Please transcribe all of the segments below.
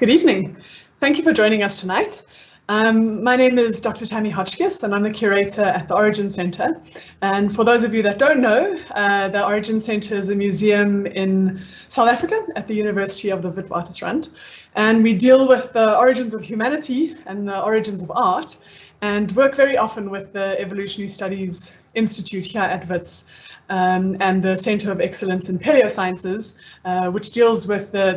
Good evening. Thank you for joining us tonight. My name is Dr. Tammy Hotchkiss, and I'm the curator at the Origin Center. And for those of you that don't know, the Origin Center is a museum in South Africa at the University of the Witwatersrand. And we deal with the origins of humanity and the origins of art, and work very often with the Evolutionary Studies Institute here at WITS, and the Center of Excellence in Paleosciences, which deals with the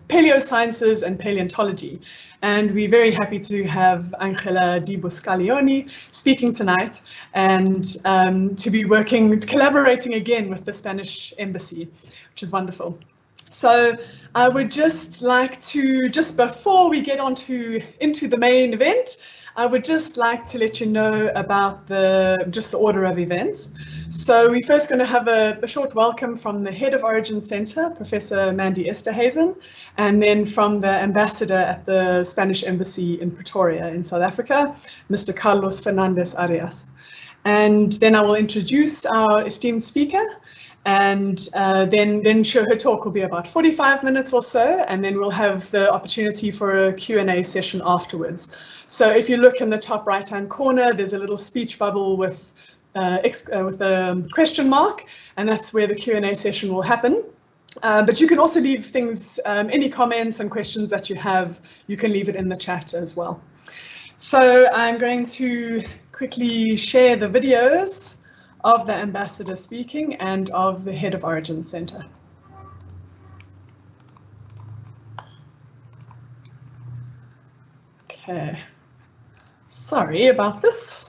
paleo sciences and paleontology. And we're very happy to have Ángela D. Buscalioni speaking tonight, and to be collaborating again with the Spanish Embassy, which is wonderful. So I would just like to, just before we get into the main event, I would just like to let you know about the order of events. So we're first going to have a short welcome from the head of Origin Center, Professor Mandy Esterhazen, and then from the ambassador at the Spanish Embassy in Pretoria in South Africa, Mr. Carlos Fernandez Arias. And then I will introduce our esteemed speaker, and then her talk will be about 45 minutes or so, and then we'll have the opportunity for a Q&A session afterwards. So if you look in the top right-hand corner, there's a little speech bubble with a question mark, and that's where the Q&A session will happen. But you can also leave things, any comments and questions that you have, you can leave it in the chat as well. So I'm going to quickly share the videos of the ambassador speaking and of the head of Origin Center. Okay, sorry about this.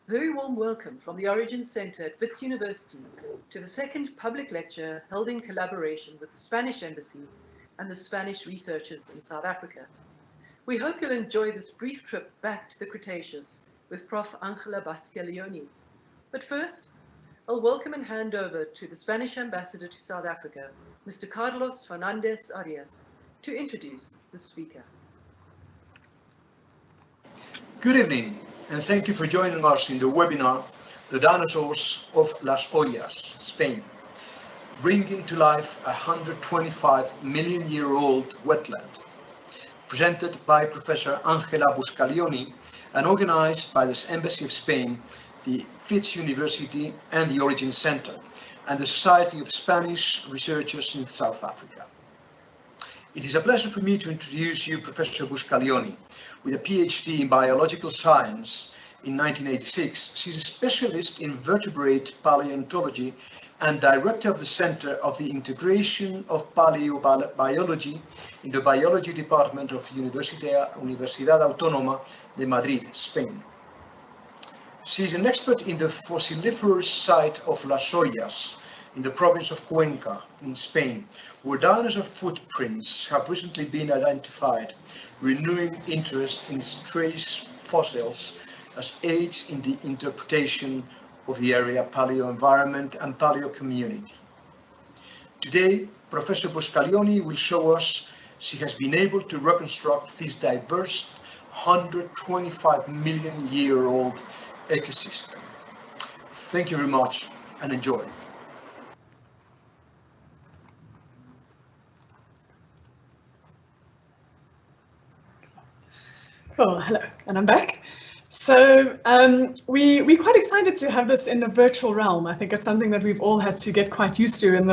Very warm welcome from the Origin Center at Wits University to the second public lecture held in collaboration with the Spanish Embassy and the Spanish researchers in South Africa. We hope you'll enjoy this brief trip back to the Cretaceous with Prof. Ángela Buscalioni. But first, I'll welcome and hand over to the Spanish Ambassador to South Africa, Mr. Carlos Fernandez Arias, to introduce the speaker. Good evening, and thank you for joining us in the webinar, The Dinosaurs of Las Hoyas, Spain, bringing to life a 125-million-year-old wetland, presented by Professor Ángela Buscalioni and organized by the Embassy of Spain, the Wits University and the Origin Center, and the Society of Spanish Researchers in South Africa. It is a pleasure for me to introduce you Professor Buscalioni. With a PhD in biological science in 1986, she's a specialist in vertebrate paleontology and director of the Center of the Integration of Paleobiology in the Biology Department of Universidad Autónoma de Madrid, Spain. She is an expert in the fossiliferous site of Las Hoyas in the province of Cuenca in Spain, where dinosaur footprints have recently been identified, renewing interest in trace fossils as aids in the interpretation of the area paleo environment and paleo community. Today, Professor Buscalioni will show us she has been able to reconstruct this diverse 125-million-year-old ecosystem. Thank you very much and enjoy. Cool, hello, and I'm back. So we're quite excited to have this in the virtual realm. I think it's something that we've all had to get quite used to in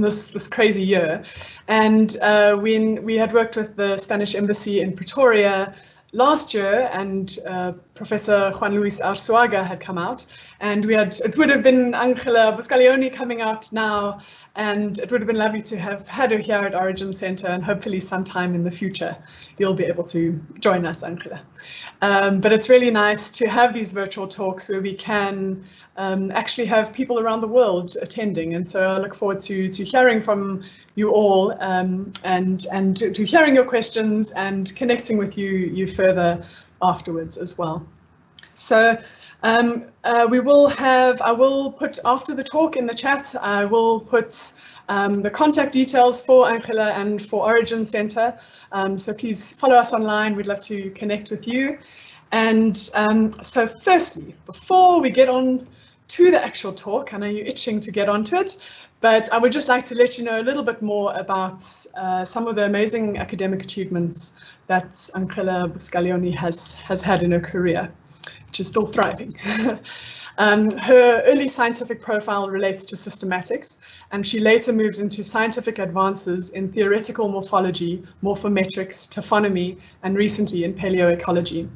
this crazy year. And when we had worked with the Spanish Embassy in Pretoria last year, and Professor Juan Luis Arzuaga had come out, and it would have been Ángela Buscalioni coming out now, and it would have been lovely to have had her here at Origin Center, and hopefully sometime in the future you'll be able to join us, Ángela. But it's really nice to have these virtual talks where we can actually have people around the world attending, and so I look forward to hearing from you all, and to hearing your questions and connecting with you further afterwards as well. So I will put, after the talk in the chat, I will put the contact details for Ángela and for Origin Center. So please follow us online. We'd love to connect with you. And so firstly, before we get on to the actual talk. I know you're itching to get onto it, but I would just like to let you know a little bit more about some of the amazing academic achievements that Ángela Buscalioni has had in her career, which is still thriving. Her early scientific profile relates to systematics, and she later moved into scientific advances in theoretical morphology, morphometrics, taphonomy, and recently in paleoecology.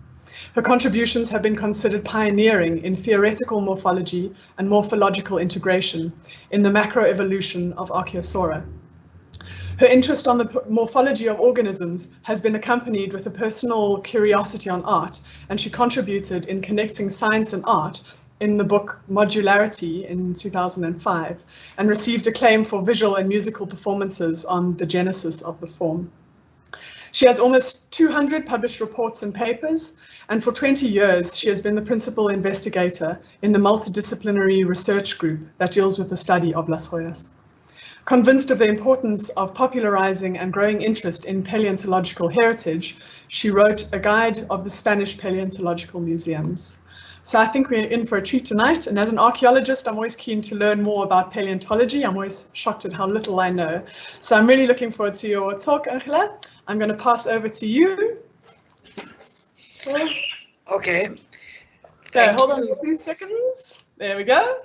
Her contributions have been considered pioneering in theoretical morphology and morphological integration in the macroevolution of Archaeosaura. Her interest on the morphology of organisms has been accompanied with a personal curiosity on art, and she contributed in connecting science and art in the book Modularity in 2005, and received acclaim for visual and musical performances on the genesis of the form. She has almost 200 published reports and papers, and for 20 years she has been the principal investigator in the multidisciplinary research group that deals with the study of Las Hoyas. Convinced of the importance of popularizing and growing interest in paleontological heritage, she wrote a guide of the Spanish paleontological museums. So I think we're in for a treat tonight, and as an archaeologist, I'm always keen to learn more about paleontology. I'm always shocked at how little I know. So I'm really looking forward to your talk, Ángela. I'm going to pass over to you. Okay. So hold on 2 seconds. There we go.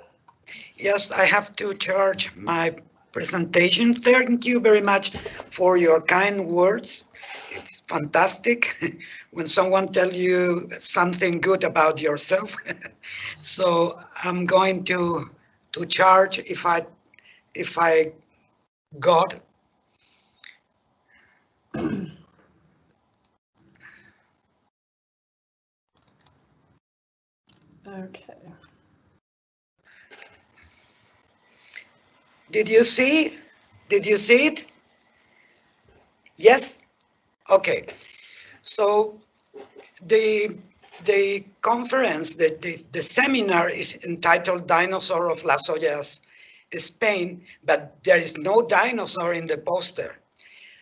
Yes, I have to charge my presentation. Thank you very much for your kind words. It's fantastic when someone tells you something good about yourself. So I'm going to charge if I got. Okay. Did you see it? Yes? Okay. So the conference, the seminar is entitled Dinosaurs of Las Hoyas, Spain, but there is no dinosaur in the poster.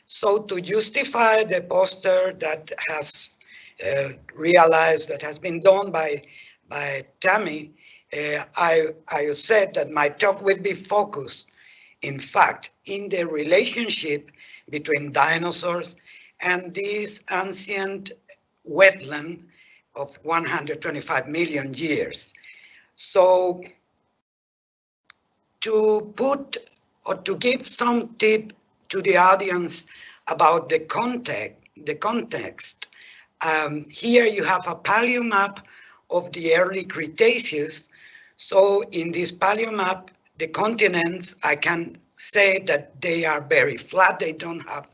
So to justify the poster that has realized that has been done by Tammy, I said that my talk will be focused, in fact, in the relationship between dinosaurs and this ancient wetland of 125 million years. So to put or to give some tip to the audience about the context, here you have a paleo map of the early Cretaceous. So in this paleo map, the continents, I can say that they are very flat. They don't have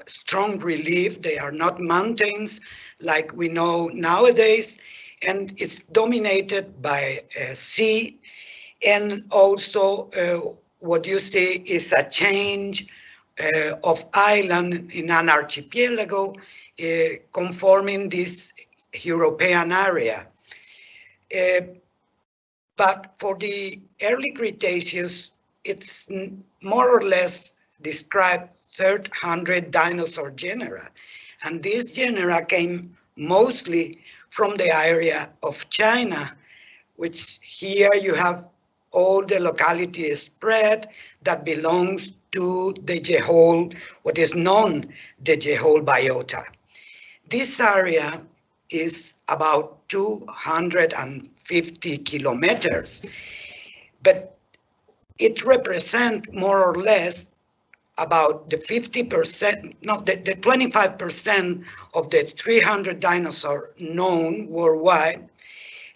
strong relief. They are not mountains like we know nowadays. And it's dominated by sea. And also what you see is a change of island in an archipelago conforming this European area. But for the early Cretaceous, it's more or less described 300 dinosaur genera. And these genera came mostly from the area of China, which here you have all the locality spread that belongs to the Jehol, what is known the Jehol biota. This area is about 250 kilometers, but it represents more or less about the 50%, no, the 25% of the 300 dinosaurs known worldwide.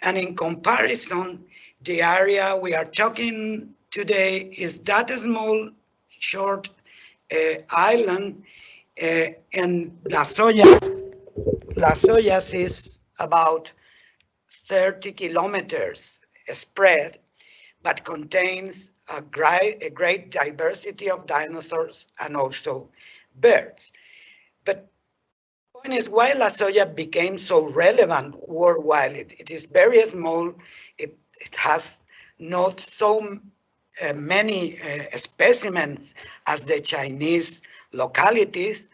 And in comparison, the area we are talking today is that small, short island, and Las Hoyas is about 30 kilometers spread, but contains a great diversity of dinosaurs and also birds. But the point is why Las Hoyas became so relevant worldwide. It is very small. It has not so many specimens as the Chinese localities,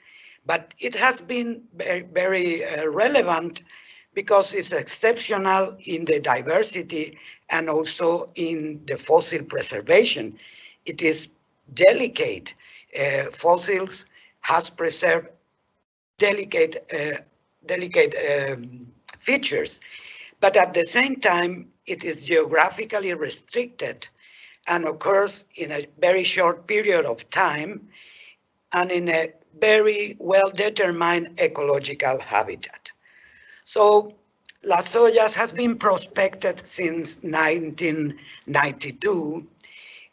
but it has been very relevant because it's exceptional in the diversity and also in the fossil preservation. It is delicate. Fossils has preserved delicate features, but at the same time, it is geographically restricted and occurs in a very short period of time and in a very well-determined ecological habitat. So Las Hoyas has been prospected since 1992,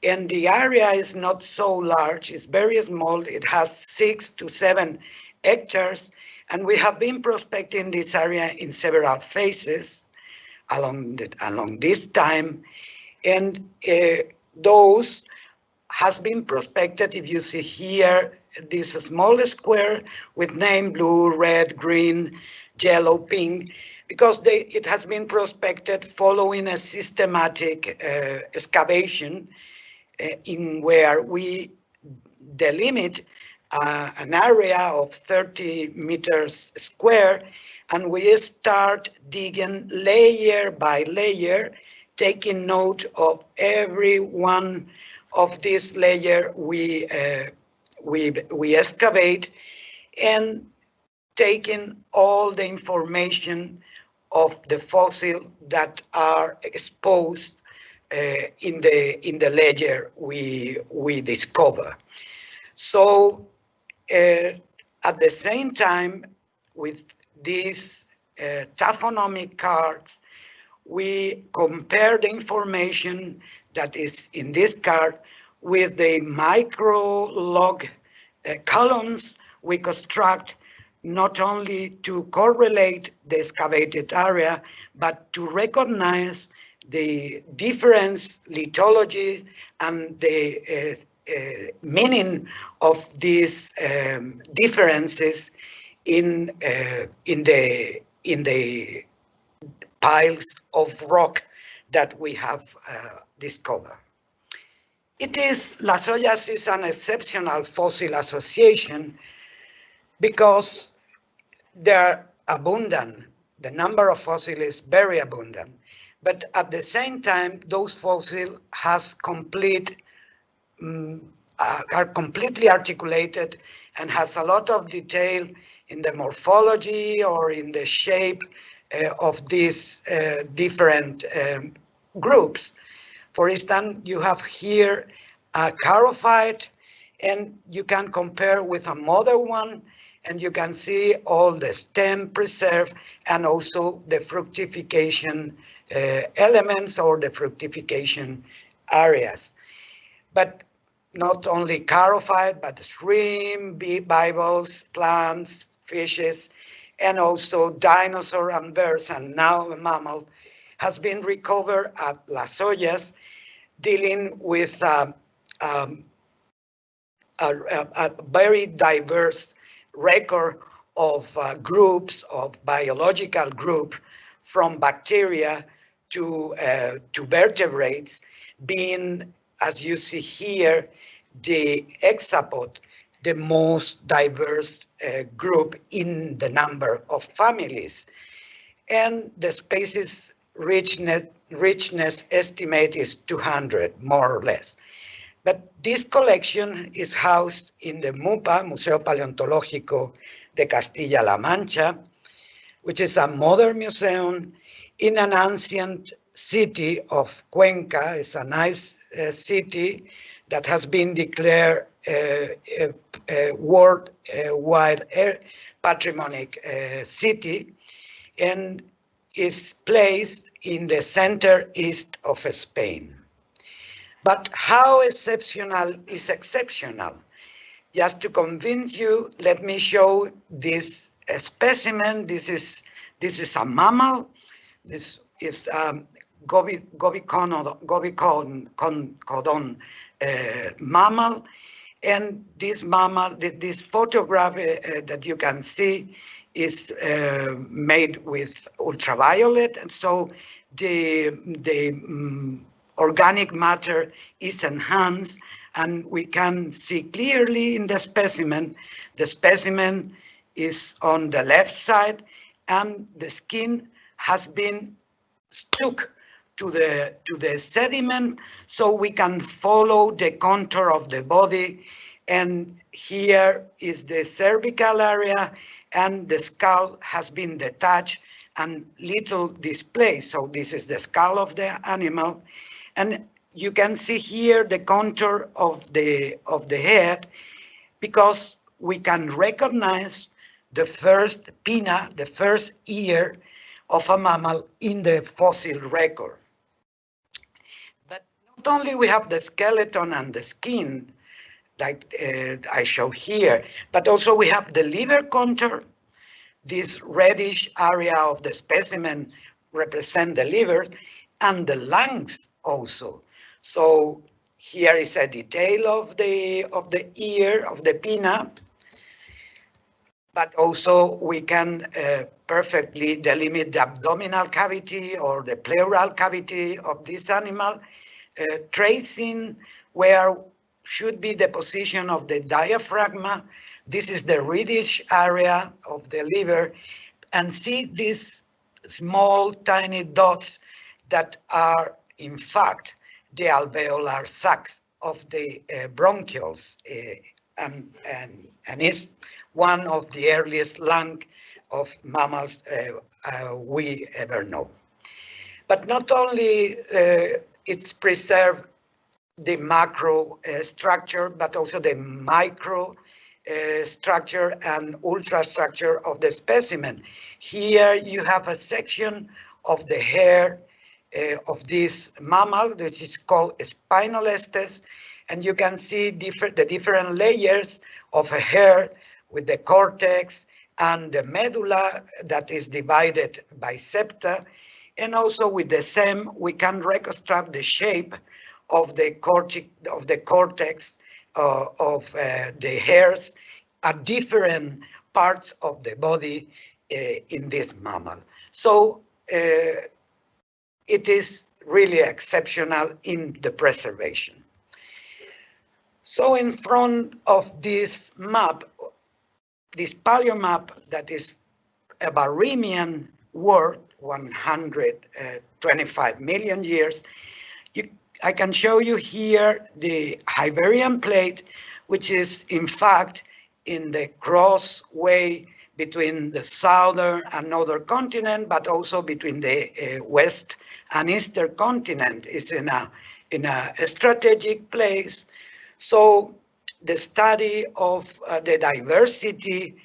and the area is not so large, it's very small. It has 6 to 7 hectares, and we have been prospecting this area in several phases along this time, and those has been prospected. If you see here, this small square with name blue, red, green, yellow, pink, because it has been prospected following a systematic excavation in where we delimit an area of 30 meters square, and we start digging layer by layer, taking note of every one of this layer we excavate, and taking all the information of the fossil that are exposed in the layer we discover. So at the same time, with these taphonomic cards, we compare the information that is in this card with the micro log columns we construct, not only to correlate the excavated area, but to recognize the different lithologies and the meaning of these differences in the piles of rock that we have discovered. Las Hoyas is an exceptional fossil association because they're abundant. The number of fossils is very abundant, but at the same time, those fossils are completely articulated and has a lot of detail in the morphology or in the shape of these different groups. For instance, you have here a charophyte, and you can compare with a mother one, and you can see all the stem preserved and also the fructification elements or the fructification areas. But not only charophyte, but shrimp, bivalves, plants, fishes, and also dinosaur and birds, and now a mammal has been recovered at Las Hoyas, dealing with a very diverse record of groups, of biological group, from bacteria to vertebrates, being, as you see here, the hexapod, the most diverse group in the number of families. And the species richness estimate is 200, more or less. But this collection is housed in the MUPA, Museo Paleontológico de Castilla-La Mancha, which is a modern museum in an ancient city of Cuenca. It's a nice city that has been declared worldwide patrimonial city, and is placed in the center east of Spain. But how exceptional is exceptional? Just to convince you, let me show this specimen. This is a mammal. This is Gobicodon mammal, and this mammal, this photograph that you can see is made with ultraviolet, and so the organic matter is enhanced, and we can see clearly in the specimen. The specimen is on the left side, and the skin has been stuck to the sediment, so we can follow the contour of the body. And here is the cervical area, and the skull has been detached and little displaced. So this is the skull of the animal, and you can see here the contour of the head, because we can recognize the first pinna, the first ear of a mammal in the fossil record. But not only we have the skeleton and the skin, like I show here, but also we have the liver contour. This reddish area of the specimen represent the liver, and the lungs also. So here is a detail of the ear of the pinna, but also we can perfectly delimit the abdominal cavity or the pleural cavity of this animal, tracing where should be the position of the diaphragm. This is the reddish area of the liver, and see these small tiny dots that are in fact the alveolar sacs of the bronchioles, and is one of the earliest lung of mammals we ever know. But not only it's preserved the macro structure, but also the micro structure and ultrastructure of the specimen. Here you have a section of the hair of this mammal, which is called spinal estes, and you can see the different layers of a hair with the cortex and the medulla that is divided by septa, and also with the same we can reconstruct the shape of the cortex of the hairs at different parts of the body in this mammal. So it is really exceptional in the preservation. So in front of this map, this paleo map that is a Barremian world, 125 million years, I can show you here the Iberian plate, which is in fact in the crossway between the southern and northern continent, but also between the west and eastern continent. Is in a strategic place. So the study of the diversity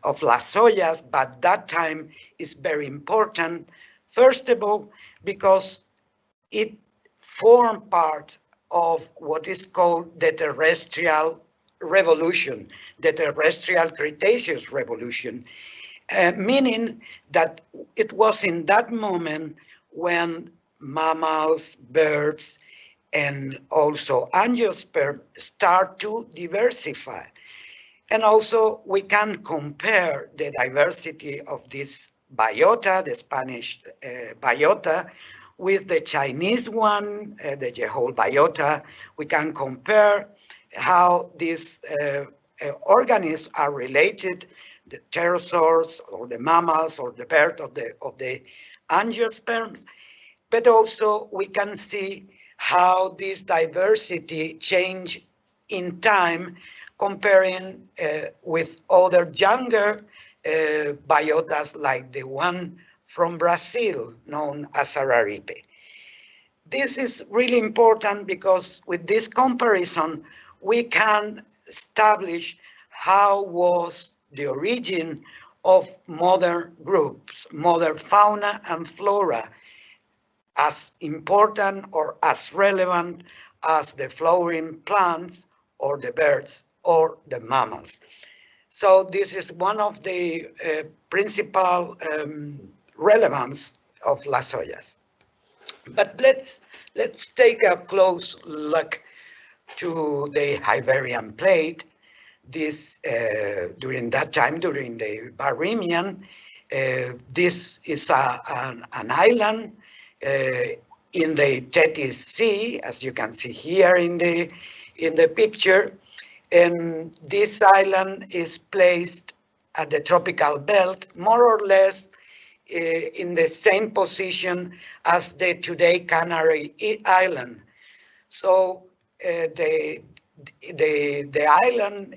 of Las Hoyas, but that time is very important. First of all, because it formed part of what is called the Terrestrial Revolution, the Terrestrial Cretaceous Revolution, meaning that it was in that moment when mammals, birds, and also angiosperms start to diversify. And also we can compare the diversity of this biota, the Spanish biota, with the Chinese one, the whole biota. We can compare how these organisms are related, the pterosaurs or the mammals or the bird of the angiosperms. But also we can see how this diversity change in time, comparing with other younger biotas like the one from Brazil known as Araripe. This is really important because with this comparison we can establish how was the origin of modern groups, modern fauna and flora, as important or as relevant as the flowering plants or the birds or the mammals. So this is one of the principal relevance of Las Hoyas. But let's take a close look to the Iberian plate. This during that time, during the Barremian, this is an island in the Tethys Sea, as you can see here in the picture, and this island is placed at the tropical belt, more or less in the same position as the today Canary Island. So the island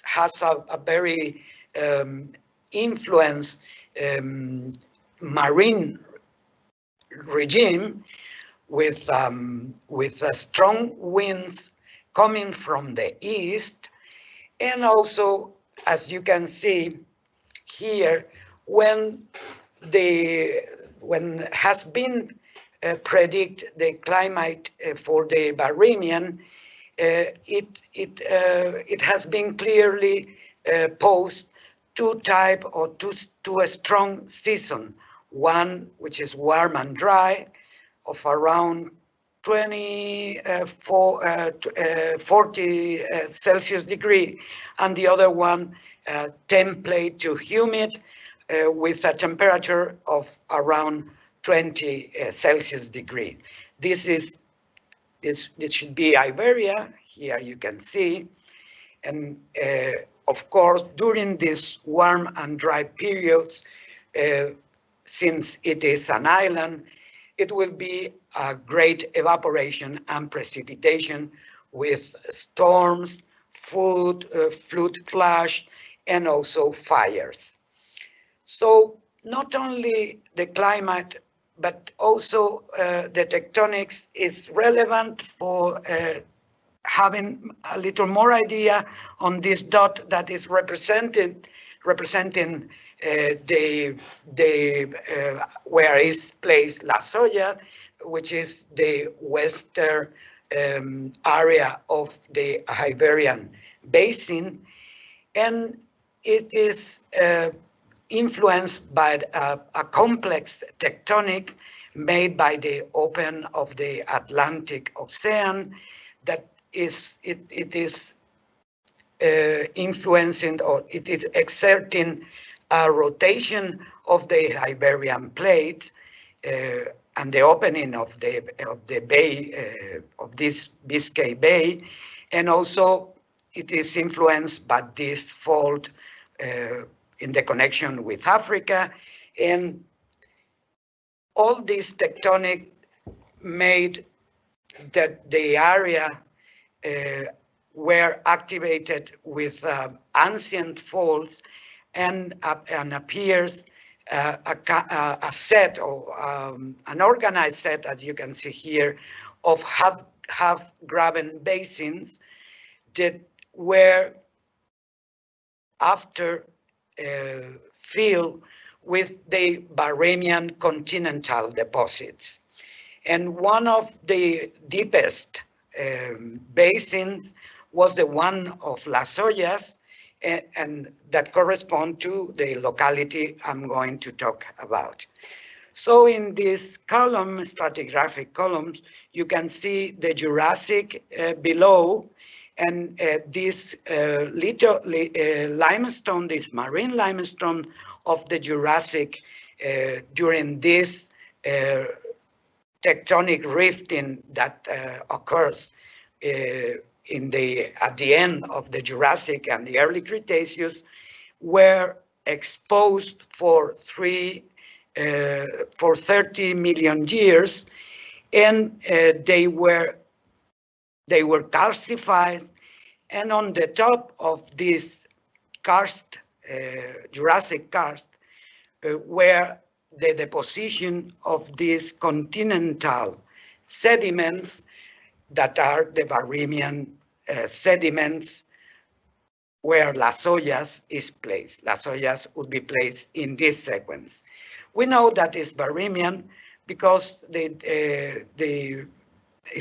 has a very influenced marine regime with strong winds coming from the east, and also, as you can see here, when has been predict the climate for the Barremian, it has been clearly posed two strong season. One which is warm and dry, of around 40 Celsius degree, and the other one temperate to humid with a temperature of around 20 Celsius degree. This should be Iberia. Here you can see, and of course during these warm and dry periods, since it is an island, it will be a great evaporation and precipitation with storms, flood flash, and also fires. So not only the climate, but also the tectonics is relevant for having a little more idea on this dot that is representing where is placed Las Hoyas, which is the western area of the Iberian Basin, and it is influenced by a complex tectonic made by the open of the Atlantic Ocean that is influencing, or it is exerting a rotation of the Iberian plate and the opening of the bay of this Biscay Bay, and also it is influenced by this fault in the connection with Africa, and all this tectonic made that the area were activated with ancient faults, and appears a set, or an organized set, as you can see here, of half graben basins that were after filled with the Barremian continental deposits. And one of the deepest basins was the one of Las Hoyas, and that correspond to the locality I'm going to talk about. So in this column, stratigraphic columns, you can see the Jurassic below, and this little limestone, this marine limestone of the Jurassic during this tectonic rifting that occurs at the end of the Jurassic and the early Cretaceous, were exposed for 30 million years, and they were calcified, and on the top of this karst, Jurassic karst, were the deposition of these continental sediments that are the Barremian sediments where Las Hoyas is placed. Las Hoyas would be placed in this sequence. We know that it's Barremian because it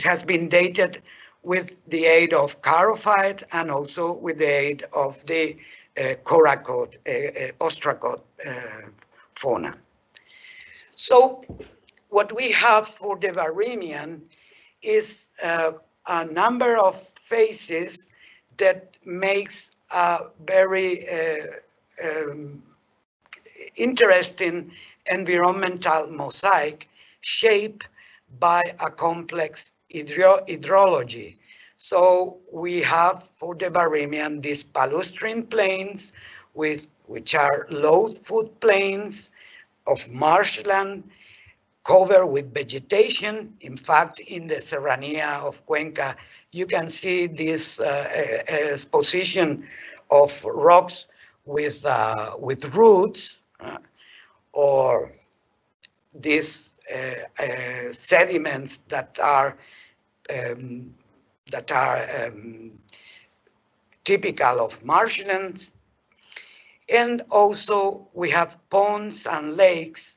has been dated with the aid of charophyte and also with the aid of the ostracod fauna. So what we have for the Barremian is a number of phases that makes a very interesting environmental mosaic shaped by a complex hydrology. So we have for the Barremian these palustrine plains which are low food plains of marshland covered with vegetation. In fact, in the Serranía of Cuenca, you can see this position of rocks with roots or these sediments that are typical of marshlands. And also we have ponds and lakes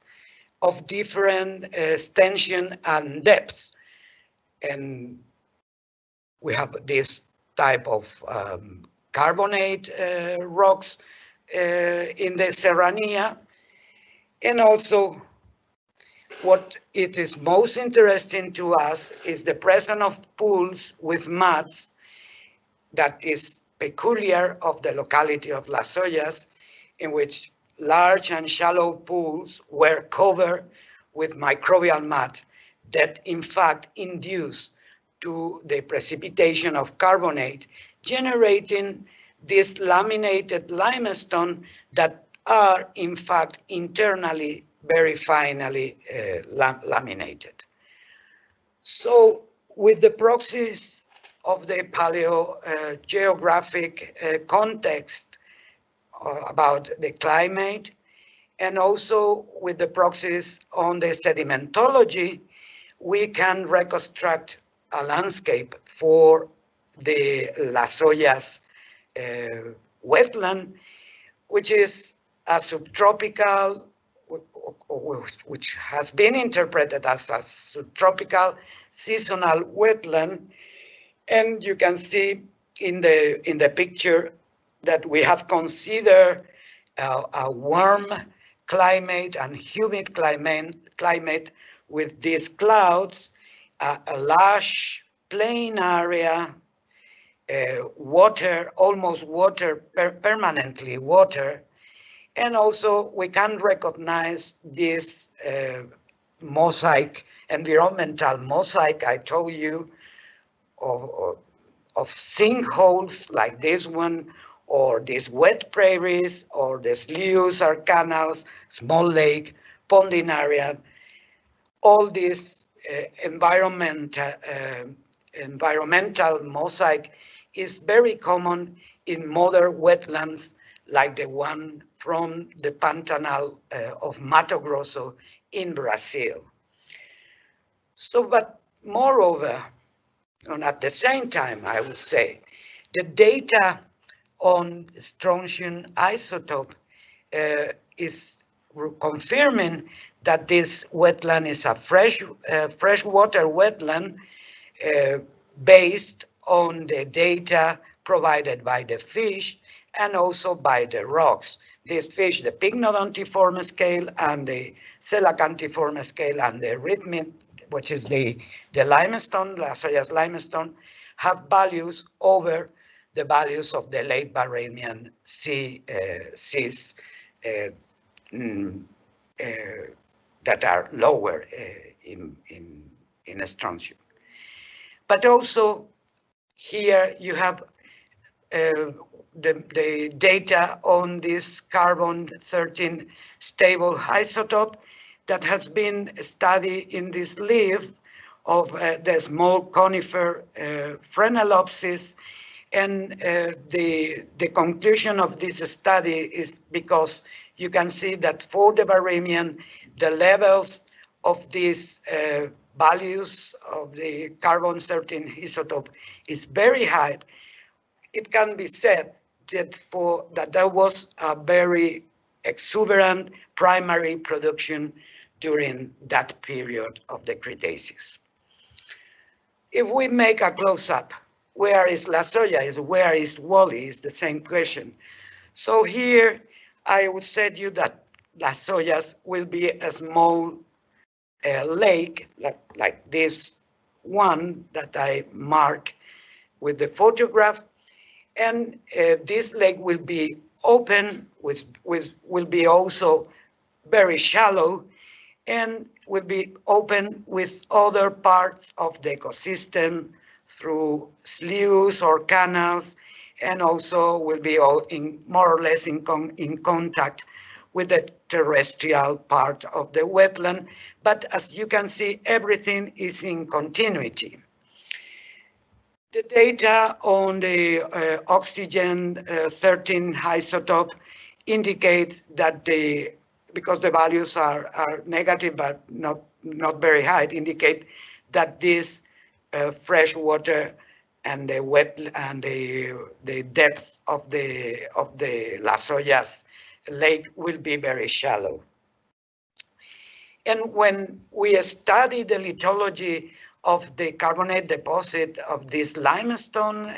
of different extension and depth. And we have this type of carbonate rocks in the Serranía. And also what it is most interesting to us is the presence of pools with mats that is peculiar of the locality of Las Hoyas, in which large and shallow pools were covered with microbial mud that in fact induce to the precipitation of carbonate, generating this laminated limestone that are in fact internally very finely laminated. So with the proxies of the paleogeographic context about the climate, and also with the proxies on the sedimentology, we can reconstruct a landscape for the Las Hoyas wetland, which is a subtropical, which has been interpreted as a subtropical seasonal wetland. And you can see in the picture that we have considered a warm climate and humid climate with these clouds, a large plain area, water, almost water, permanently water. And also we can recognize this mosaic, environmental mosaic I told you, of sinkholes like this one, or these wet prairies, or the sloughs or canals, small lake, ponding area. All this environmental mosaic is very common in modern wetlands like the one from the Pantanal of Mato Grosso in Brazil. So, but moreover, and at the same time, I would say, the data on strontium isotope is confirming that this wetland is a freshwater wetland based on the data provided by the fish and also by the rocks. These fish, the pycnodontiform scale and the coelacantiform scale and the rhythmic, which is the limestone, Las Hoyas limestone, have values over the values of the late Barremian seas that are lower in strontium. But also here you have the data on this carbon-13 stable isotope that has been studied in this leaf of the small conifer Phrenolopsis. And the conclusion of this study is because you can see that for the Barremian, the levels of these values of the carbon-13 isotope is very high. It can be said that there was a very exuberant primary production during that period of the Cretaceous. If we make a close-up, where is Las Hoyas? Where is Wally? Is the same question. So here I would say to you that Las Hoyas will be a small lake like this one that I mark with the photograph, and this lake will be open, which will be also very shallow, and will be open with other parts of the ecosystem through sloughs or canals, and also will be all more or less in contact with the terrestrial part of the wetland. But as you can see, everything is in continuity. The data on the oxygen 13 isotope indicate that because the values are negative but not very high, it indicate that this fresh water and the wet and the depth of the Las Hoyas lake will be very shallow. And when we study the lithology of the carbonate deposit of this limestone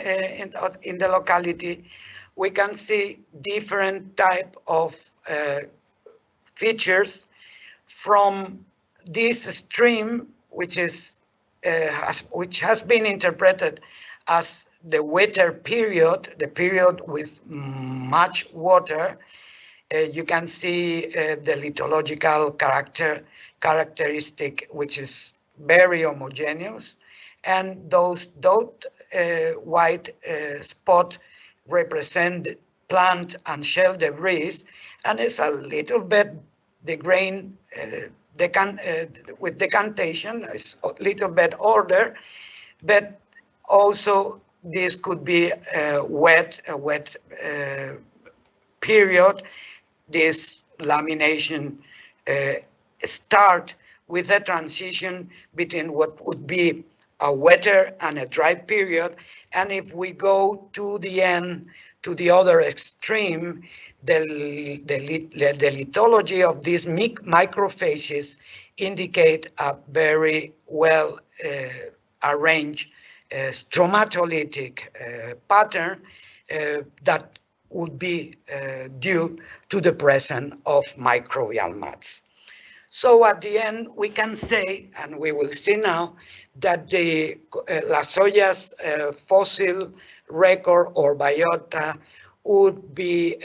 in the locality, we can see different type of features from this stream, which has been interpreted as the wetter period, the period with much water. You can see the lithological characteristic, which is very homogeneous, and those white spot represent plant and shell debris, and it's a little bit the grain with decantation, it's a little bit order, but also this could be a wet period. This lamination start with a transition between what would be a wetter and a dry period. And if we go to the end, to the other extreme, the lithology of these microphases indicate a very well arranged stromatolithic pattern that would be due to the presence of microbial mats. So at the end, we can say, and we will see now, that the Las Hoyas fossil record or biota would be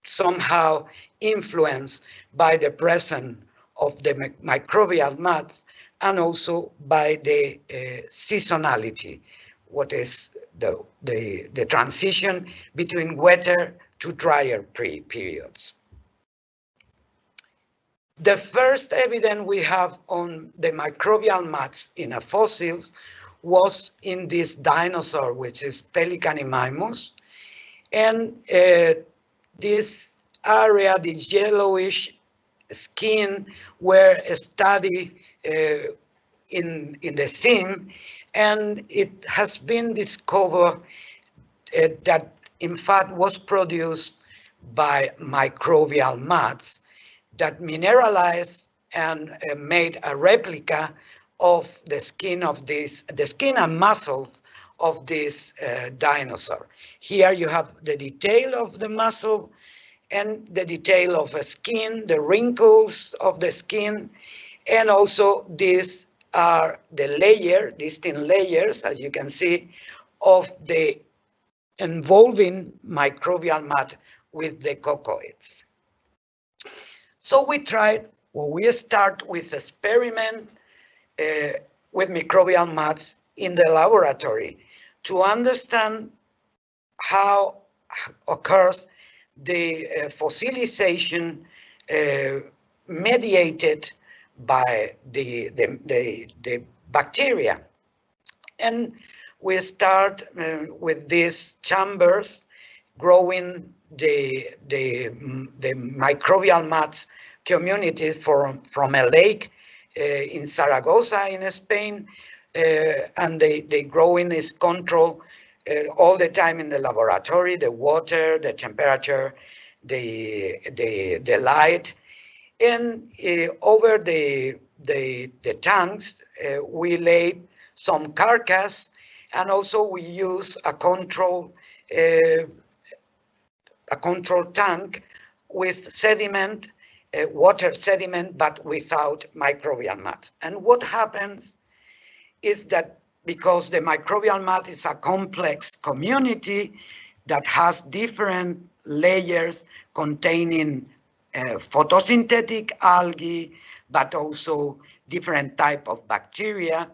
somehow influenced by the presence of the microbial mats and also by the seasonality, what is the transition between wetter to drier periods. The first evidence we have on the microbial mats in a fossil was in this dinosaur, which is Pelicanimahimus. And this area, the yellowish skin, were studied in the seam, and it has been discovered that in fact was produced by microbial mats that mineralized and made a replica of the skin and muscles of this dinosaur. Here you have the detail of the muscle and the detail of the skin, the wrinkles of the skin, and also these are the distinct layers, as you can see, of the involving microbial mat with the cocoids. So we start with experiment with microbial mats in the laboratory to understand how occurs the fossilization mediated by the bacteria. And we start with these chambers growing the microbial mats community from a lake in Zaragoza in Spain, and the growing is controlled all the time in the laboratory, the water, the temperature, the light, and over the tanks we lay some carcass, and also we use a control tank with sediment, water sediment, but without microbial mat. And what happens is that because the microbial mat is a complex community that has different layers containing photosynthetic algae, but also different type of bacteria,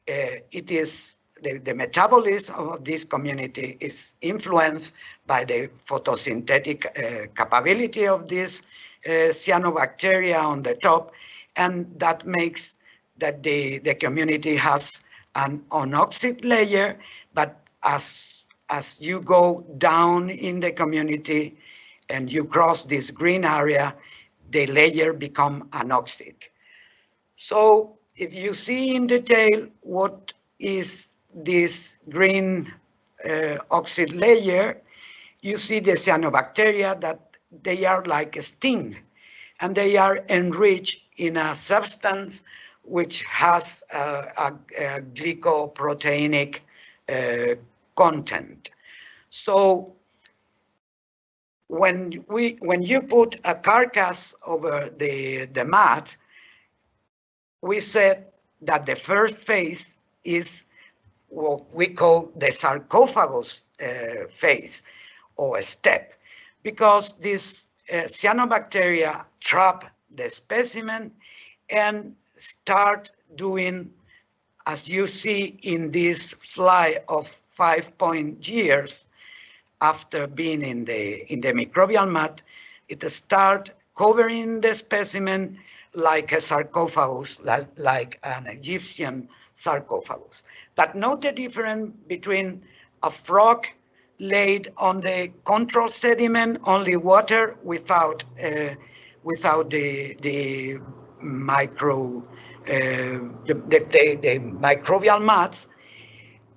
it is the metabolism of this community is influenced by the photosynthetic capability of this cyanobacteria on the top, and that makes that the community has an anoxic layer, but as you go down in the community and you cross this green area, the layer become anoxic. So if you see in detail what is this green oxide layer, you see the cyanobacteria that they are like a sting, and they are enriched in a substance which has a glycoproteinic content. So when you put a carcass over the mat, we said that the first phase is what we call the sarcophagus phase or step, because this cyanobacteria trap the specimen and start doing, as you see in this fly of 5 years after being in the microbial mat, it start covering the specimen like a sarcophagus, like an Egyptian sarcophagus. But note the difference between a frog laid on the control sediment, only water, without the microbial mats,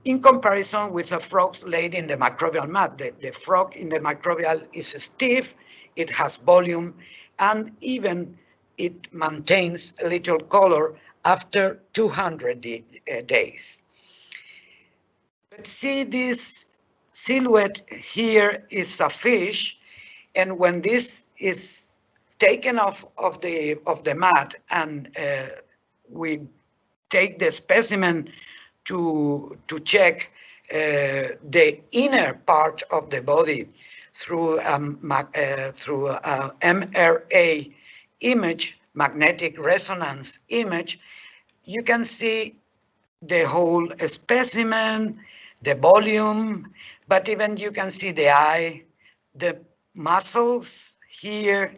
in comparison with a frog laid in the microbial mat. The frog in the microbial is stiff, it has volume, and even it maintains a little color after 200 days. But see, this silhouette here is a fish, and when this is taken off of the mat and we take the specimen to check the inner part of the body through MRA image, magnetic resonance image, you can see the whole specimen, the volume, but even you can see the eye, the muscles here,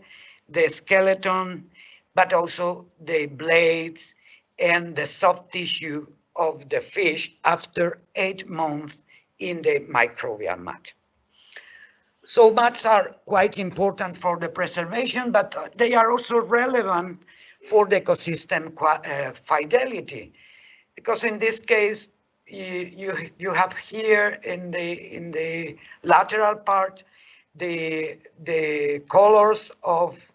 the skeleton, but also the blades and the soft tissue of the fish after 8 months in the microbial mat. So mats are quite important for the preservation, but they are also relevant for the ecosystem fidelity, because in this case you have here in the lateral part the colors of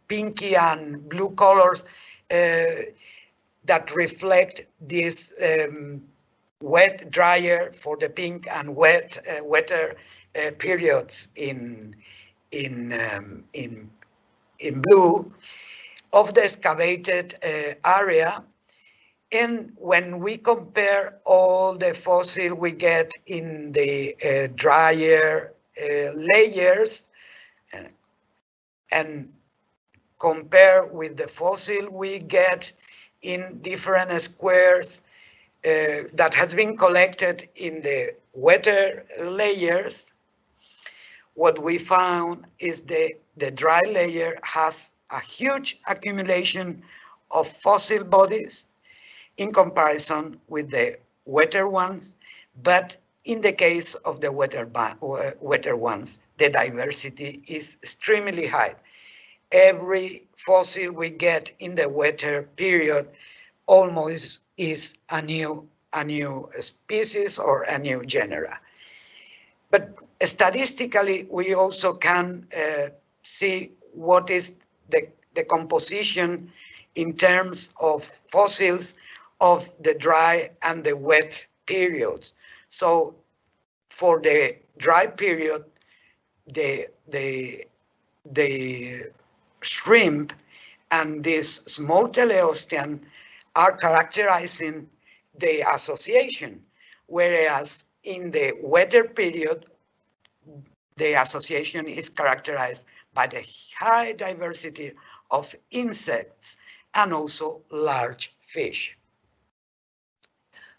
pinky and blue colors that reflect this wet drier for the pink and wetter periods in blue of the excavated area. And when we compare all the fossil we get in the drier layers and compare with the fossil we get in different squares that has been collected in the wetter layers, what we found is the dry layer has a huge accumulation of fossil bodies in comparison with the wetter ones, but in the case of the wetter ones, the diversity is extremely high. Every fossil we get in the wetter period almost is a new species or a new genera. But statistically, we also can see what is the composition in terms of fossils of the dry and the wet periods. So for the dry period, the shrimp and this small teleostean are characterizing the association, whereas in the wetter period, the association is characterized by the high diversity of insects and also large fish.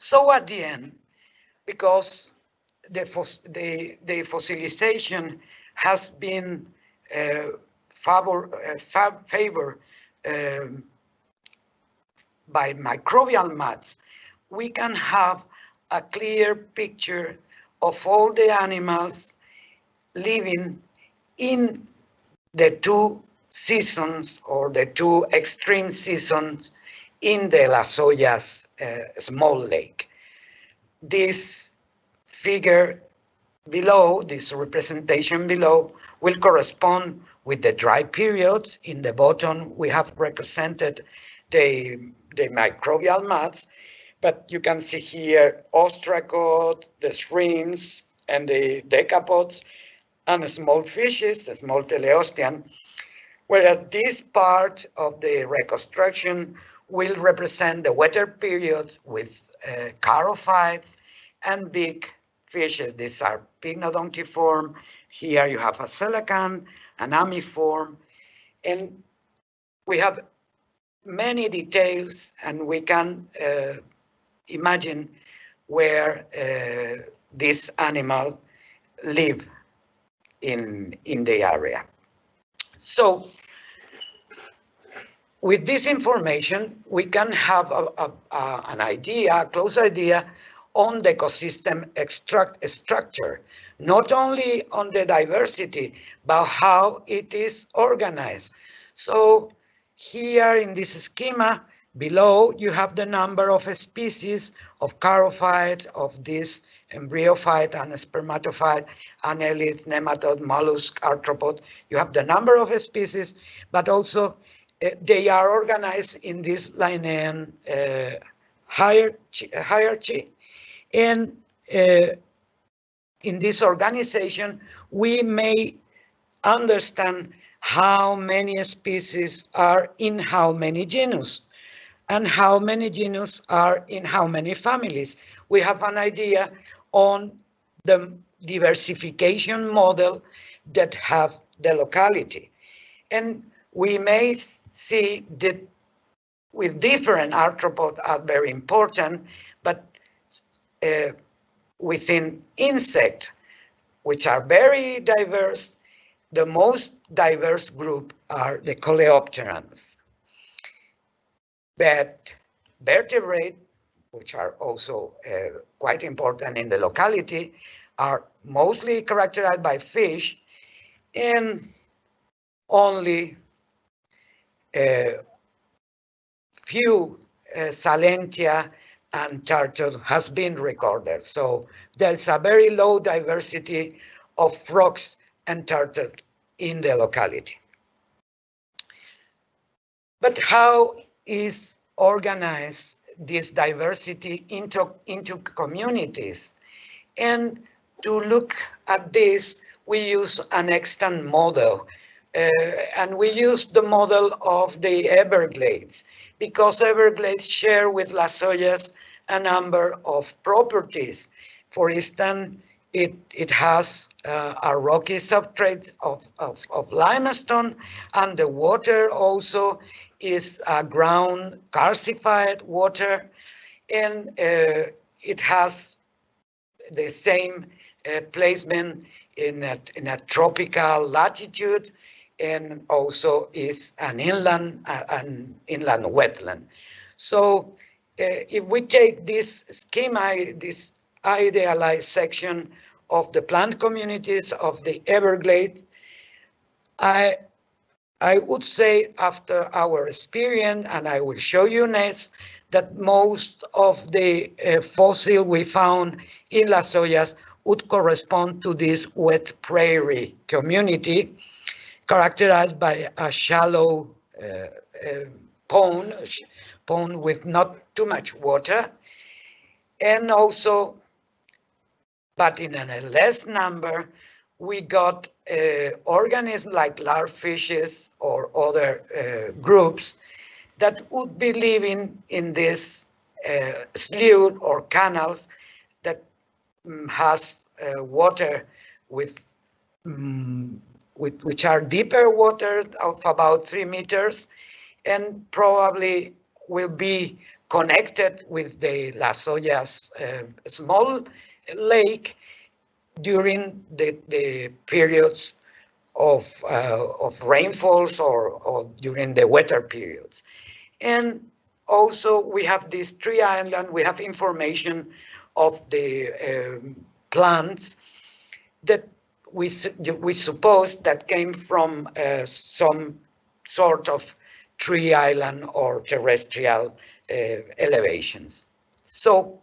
So at the end, because the fossilization has been favored by microbial mats, we can have a clear picture of all the animals living in the two seasons or the two extreme seasons in the Las Hoyas small lake. This figure below, this representation below, will correspond with the dry periods. In the bottom, we have represented the microbial mats, but you can see here ostracod, the shrimps, and the decapods, and small fishes, the small teleostean, whereas this part of the reconstruction will represent the wetter period with charophytes and big fishes. These are pycnodontiform. Here you have a coelacanth, an ammiform, and we have many details, and we can imagine where this animal live in the area. So with this information, we can have an idea, a close idea on the ecosystem structure, not only on the diversity, but how it is organized. So here in this schema below, you have the number of species of charophytes, of this embryophyte and spermatophyte, annelids, nematode, mollusk, arthropod. You have the number of species, but also they are organized in this Linnaean hierarchy. And in this organization, we may understand how many species are in how many genus, and how many genus are in how many families. We have an idea on the diversification model that have the locality. And we may see that with different arthropods are very important, but within insect, which are very diverse, the most diverse group are the coleopterans. But vertebrate, which are also quite important in the locality, are mostly characterized by fish, and only few Salentia and turtle has been recorded. So there's a very low diversity of frogs and turtles in the locality. But how is organized this diversity into communities? And to look at this, we use an extant model. And we use the model of the Everglades, because Everglades share with Las Hoyas a number of properties. For instance, it has a rocky substrate of limestone, and the water also is a ground calcified water, and it has the same placement in a tropical latitude, and also is an inland wetland. So if we take this schema, this idealized section of the plant communities of the Everglades, I would say, after our experience, and I will show you next, that most of the fossil we found in Las Hoyas would correspond to this wet prairie community, characterized by a shallow pond with not too much water, and also, but in a less number, we got organisms like larvefishes or other groups that would be living in this slough or canals that has water which are deeper water of about 3 meters, and probably will be connected with the Las Hoyas small lake during the periods of rainfalls or during the wetter periods. And also we have this tree island, we have information of the plants that we suppose that came from some sort of tree island or terrestrial elevations. So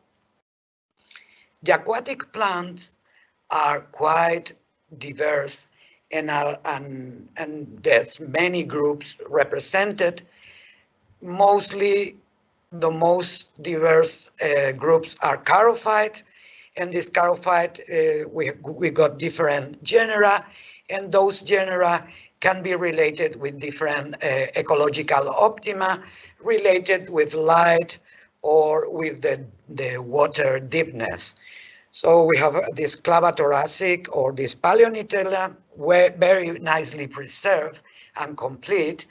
the aquatic plants are quite diverse, and there's many groups represented. Mostly the most diverse groups are charophyte, and this charophyte we got different genera, and those genera can be related with different ecological optima, related with light or with the water deepness. So we have this clavathoracic or this Paleonitella, very nicely preserved and complete,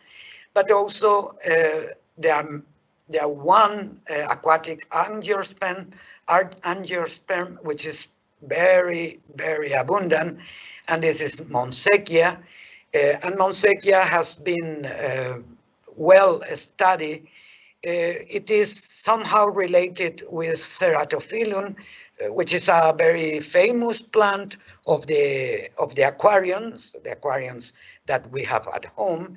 but also there are one aquatic angiosperm, which is very, very abundant, and this is Montsechia. And Montsechia has been well studied. It is somehow related with Ceratophyllum, which is a very famous plant of the aquariums that we have at home.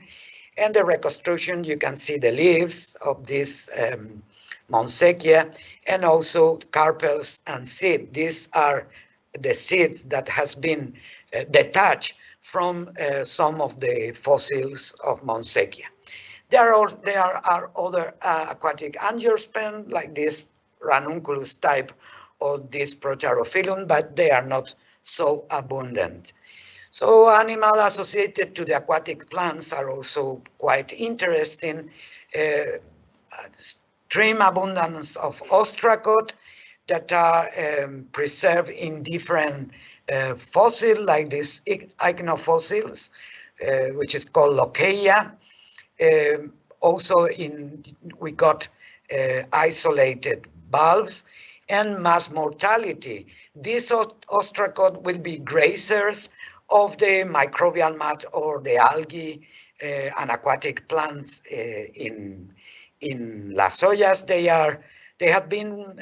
And the reconstruction, you can see the leaves of this Montsechia, and also carpels and seed. These are the seeds that has been detached from some of the fossils of Montsechia. There are other aquatic angiosperms like this ranunculus type or this Procharophyllum, but they are not so abundant. So animals associated to the aquatic plants are also quite interesting. Extreme abundance of ostracod that are preserved in different fossils, like these ichnofossils, which is called Locheia. Also we got isolated bulbs and mass mortality. These ostracod will be grazers of the microbial mat or the algae and aquatic plants in Las Hoyas. They have been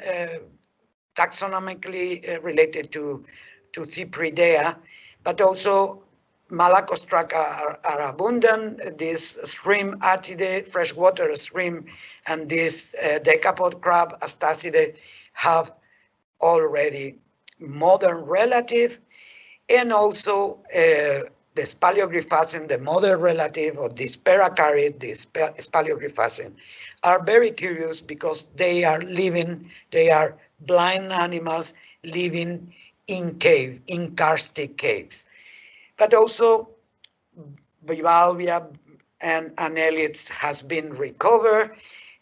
taxonomically related to Cypridea, but also Malacostraca are abundant. This shrimp Attide, freshwater shrimp, and this decapod crab Astacide have already modern relative, and also the Spaleogryphacin, the mother relative of this Paracarid, this Spaleogryphacin, are very curious because they are blind animals living in karstic caves. But also bivalvia and annelids has been recovered,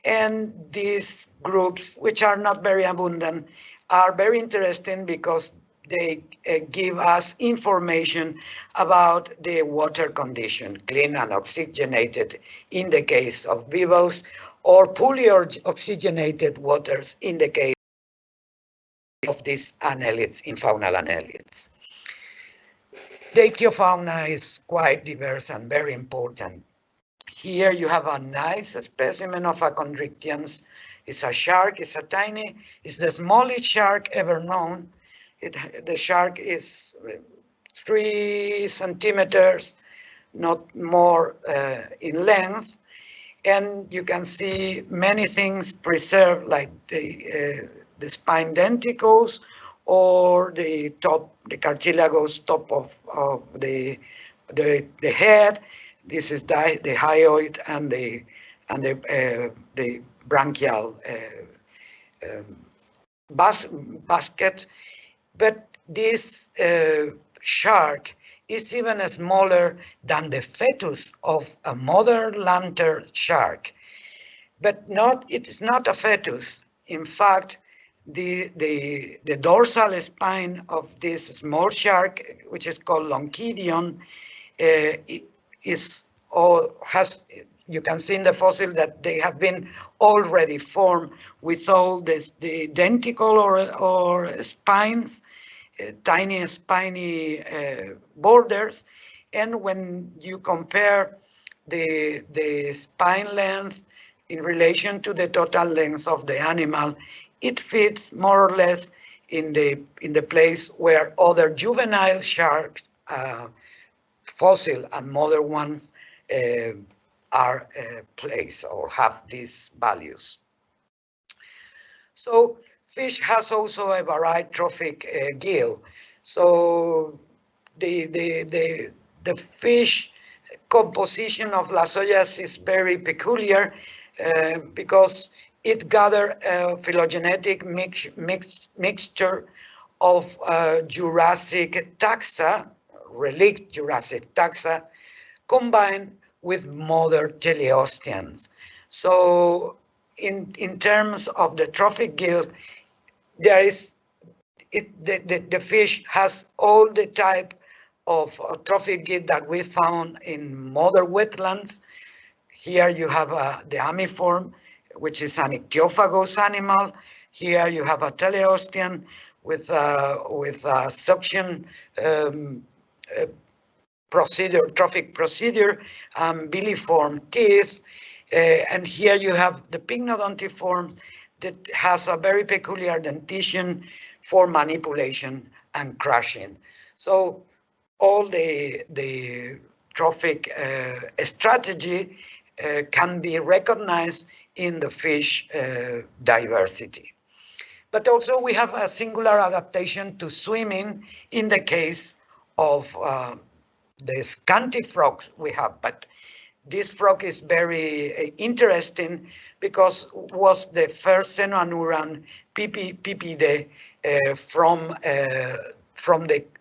and these groups, which are not very abundant, are very interesting because they give us information about the water condition, clean and oxygenated in the case of bivalves, or poorly oxygenated waters in the case of these annelids, infaunal annelids. The ichthyofauna is quite diverse and very important. Here you have a nice specimen of Achondrichthyans. It's a shark, it's the smallest shark ever known. The shark is 3 centimeters, not more in length. And you can see many things preserved, like the spine denticles or the cartilaginous top of the head. This is the hyoid and the branchial basket. But this shark is even smaller than the fetus of a mother lantern shark. But it is not a fetus. In fact, the dorsal spine of this small shark, which is called Lonchidion, you can see in the fossil that they have been already formed with all the identical or spines, tiny spiny borders. And when you compare the spine length in relation to the total length of the animal, it fits more or less in the place where other juvenile sharks, fossil and modern ones, are placed or have these values. So fish has also a varied trophic gill. So the fish composition of Las Hoyas is very peculiar because it gathered a phylogenetic mixture of Jurassic taxa, relict Jurassic taxa, combined with modern teleosteans. So in terms of the trophic gill, there is the fish has all the type of trophic gill that we found in modern wetlands. Here you have the amiform, which is an ichthyophagous animal. Here you have a teleostean with a suction procedure, trophic procedure, biliform teeth. And here you have the pycnodontiform that has a very peculiar dentition for manipulation and crushing. So all the trophic strategy can be recognized in the fish diversity. But also we have a singular adaptation to swimming in the case of the scanty frogs we have. But this frog is very interesting because was the first Xenoanuran pipide from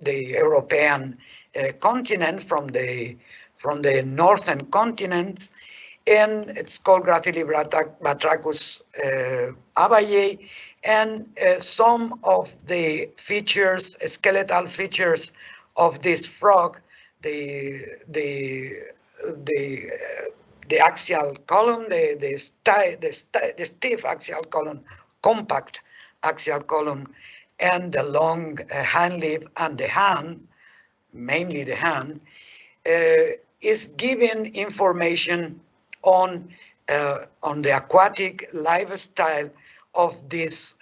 the European continent, from the northern continents, and it's called Gratilibrata Batracus abaye, and some of the features, skeletal features of this frog, the axial column, the stiff axial column, compact axial column, and the long hind lip and the hand, mainly the hand, is giving information on the aquatic lifestyle of this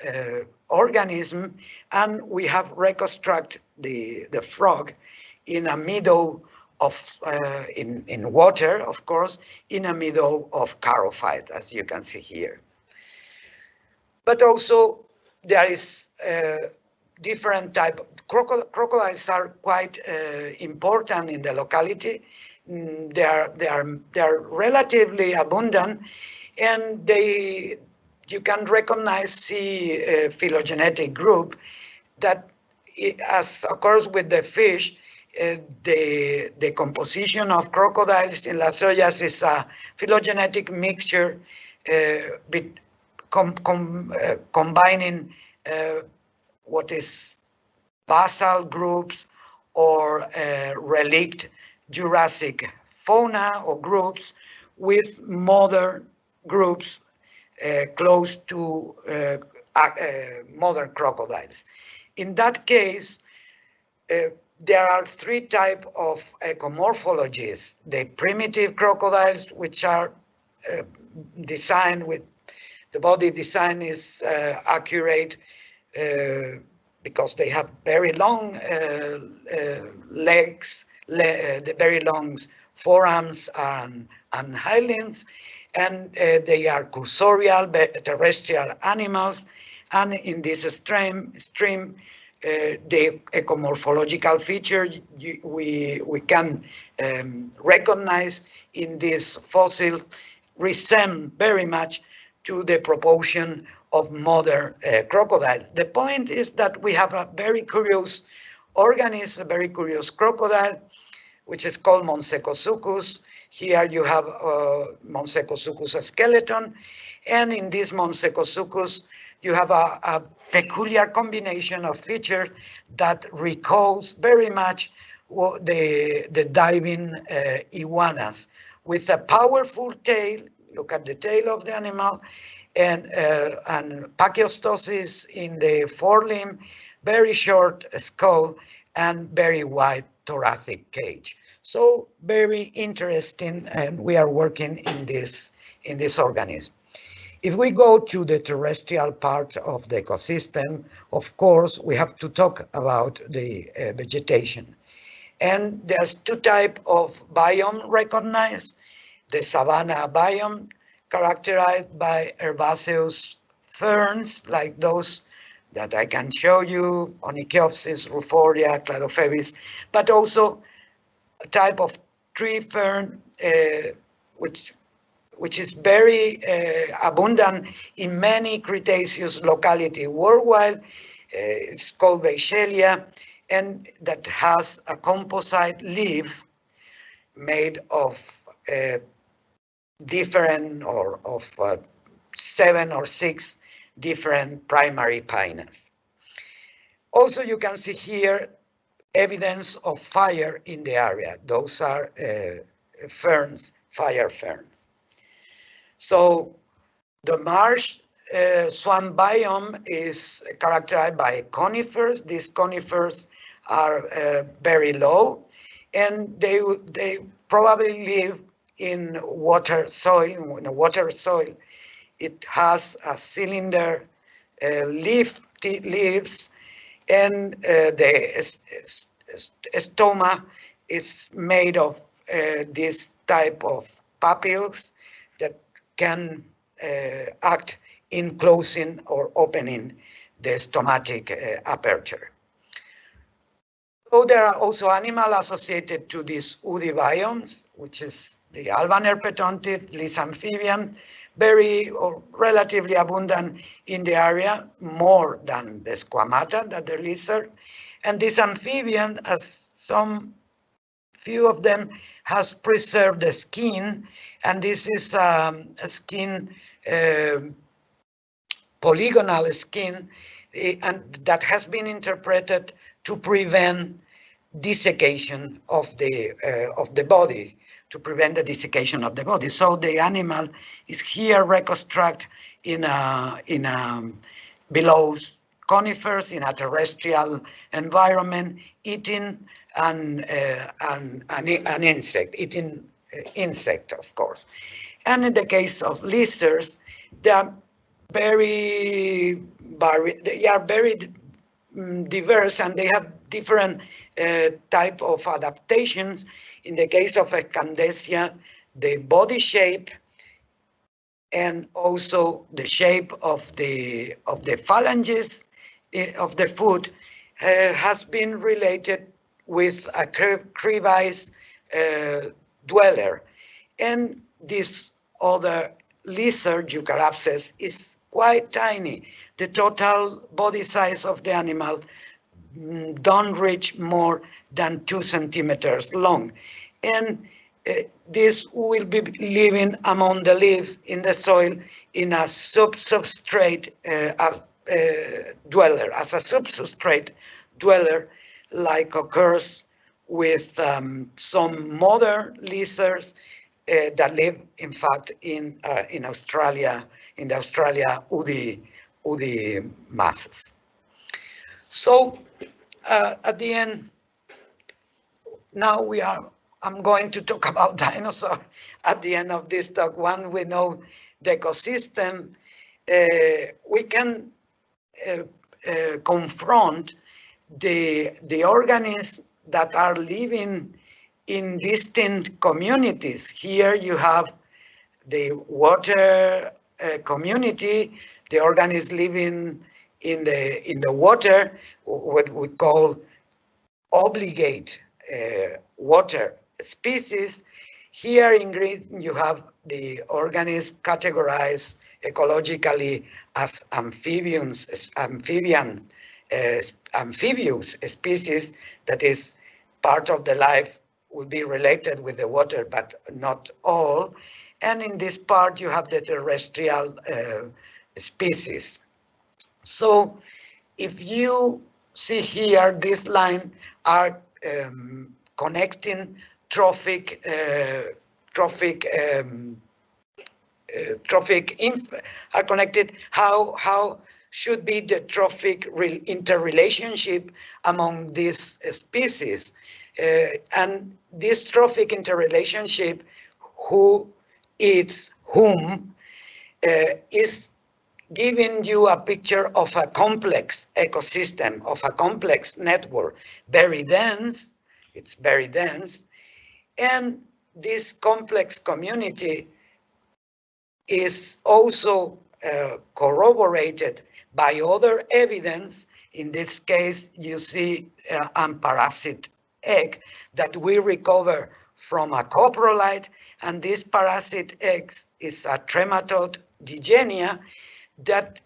organism, and we have reconstructed the frog in a meadow of in water, of course, in a meadow of charophyte, as you can see here. But also there is different type of crocodiles are quite important in the locality. They are relatively abundant, and you can recognize the phylogenetic group that, as occurs with the fish, the composition of crocodiles in Las Hoyas is a phylogenetic mixture combining what is basal groups or relict Jurassic fauna or groups with modern groups close to modern crocodiles. In that case, there are three types of ecomorphologies. The primitive crocodiles, which are designed with, the body design is accurate because they have very long legs, the very long forearms and hind limbs, and they are cursorial terrestrial animals. And in this stream, the ecomorphological feature we can recognize in this fossil resemble very much to the proportion of modern crocodiles. The point is that we have a very curious organism, a very curious crocodile, which is called Monsecosuchus. Here you have Monsecosuchus skeleton, and in this Monsecosuchus you have a peculiar combination of features that recalls very much the diving iguanas with a powerful tail. Look at the tail of the animal, and pachyostosis in the forelimb, very short skull, and very wide thoracic cage. So very interesting, and we are working in this organism. If we go to the terrestrial part of the ecosystem, of course, we have to talk about the vegetation. And there's two types of biome recognized. The Savannah biome, characterized by herbaceous ferns, like those that I can show you, Onychiopsis, Ruforia, Cladophebis, but also a type of tree fern, which is very abundant in many Cretaceous localities worldwide. It's called Beischelia, and that has a composite leaf made of different, or of 7 or 6 different primary pinnas. Also, you can see here evidence of fire in the area. Those are ferns, fire ferns. So the marsh swamp biome is characterized by conifers. These conifers are very low, and they probably live in water soil. In a water soil, it has a cylinder leaves, and the stoma is made of this type of papillae that can act in closing or opening the stomatic aperture. So there are also animals associated to these woody biomes, which is the alban herpetontid, least amphibian, very or relatively abundant in the area, more than the squamata, that the lizard. And this amphibian, as few of them, has preserved the skin, and this is a skin, polygonal skin, and that has been interpreted to prevent desiccation of the body, to prevent the desiccation of the body. So the animal is here reconstructed below conifers in a terrestrial environment, eating an insect, insect, of course. And in the case of lizards, they are very diverse, and they have different type of adaptations. In the case of Escandesia, the body shape and also the shape of the phalanges of the foot has been related with a crevice dweller. And this other lizard, Eucarapses, is quite tiny. The total body size of the animal don't reach more than 2 centimeters long. And this will be living among the leaf in the soil in a substrate dweller, as a substrate dweller, like occurs with some modern lizards that live, in fact, in Australia, in the Australia woody masses. So at the end, now I'm going to talk about dinosaurs at the end of this talk. When we know the ecosystem, we can confront the organisms that are living in distinct communities. Here you have the water community, the organisms living in the water, what we call obligate water species. Here in green you have the organisms categorized ecologically as amphibious species, that is, part of the life will be related with the water, but not all. And in this part you have the terrestrial species. So if you see here, this line are connecting trophic trophic are connected, how should be the trophic interrelationship among these species. And this trophic interrelationship, who eats whom, is giving you a picture of a complex ecosystem, of a complex network, very dense, it's very dense, and this complex community is also corroborated by other evidence. In this case, you see a parasite egg that we recover from a coprolite, and this parasite egg is a trematode dygenia that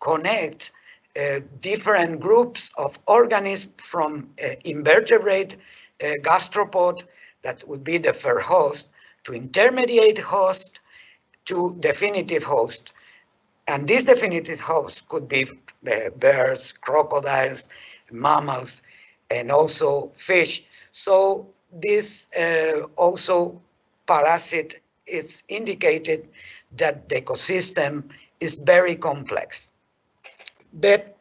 connect different groups of organisms from invertebrate gastropod, that would be the first host, to intermediate host, to definitive host. And this definitive host could be birds, crocodiles, mammals, and also fish. So this also parasite is indicated that the ecosystem is very complex. But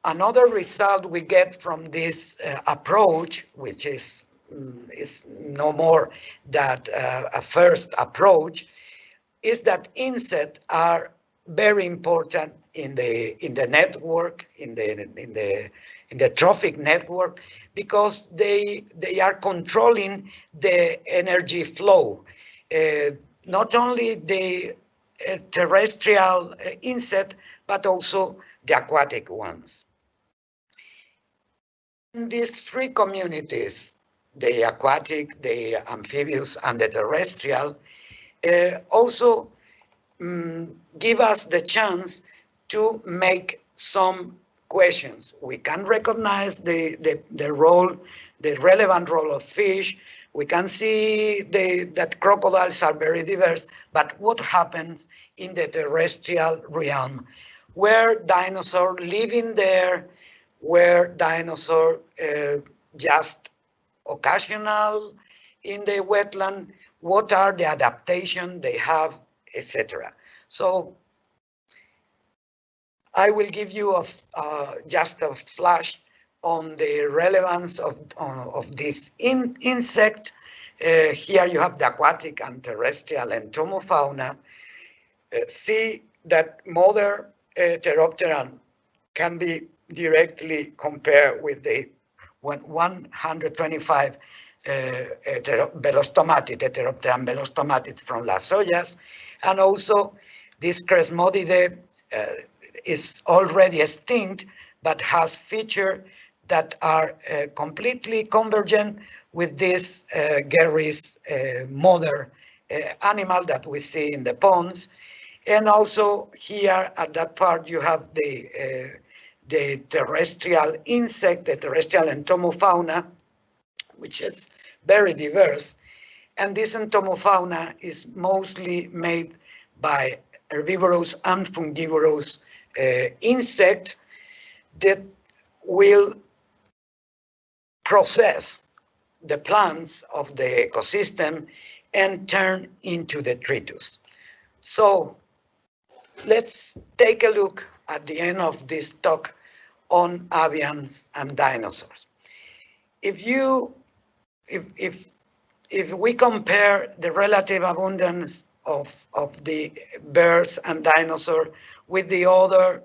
another result we get from this approach, which is no more than a first approach, is that insects are very important in the network, in the trophic network, because they are controlling the energy flow. Not only the terrestrial insect, but also the aquatic ones. In these three communities, the aquatic, the amphibious, and the terrestrial, also give us the chance to make some questions. We can recognize the role, the relevant role of fish. We can see that crocodiles are very diverse, but what happens in the terrestrial realm? Were dinosaurs living there? Were dinosaurs just occasional in the wetland? What are the adaptations they have, etc.? So I will give you just a flash on the relevance of this insect. Here you have the aquatic and terrestrial entomofauna. See that modern Pteropteran can be directly compared with the 125 velostomatid, Pteropteran velostomatid from Las Hoyas, and also this Cresmodidae is already extinct, but has features that are completely convergent with this Gary's mother animal that we see in the ponds. And also here at that part you have the terrestrial insect, the terrestrial entomofauna, which is very diverse. And this entomofauna is mostly made by herbivorous and fungivorous insect that will process the plants of the ecosystem and turn into detritus. So let's take a look at the end of this talk on avians and dinosaurs. If we compare the relative abundance of the birds and dinosaurs with the other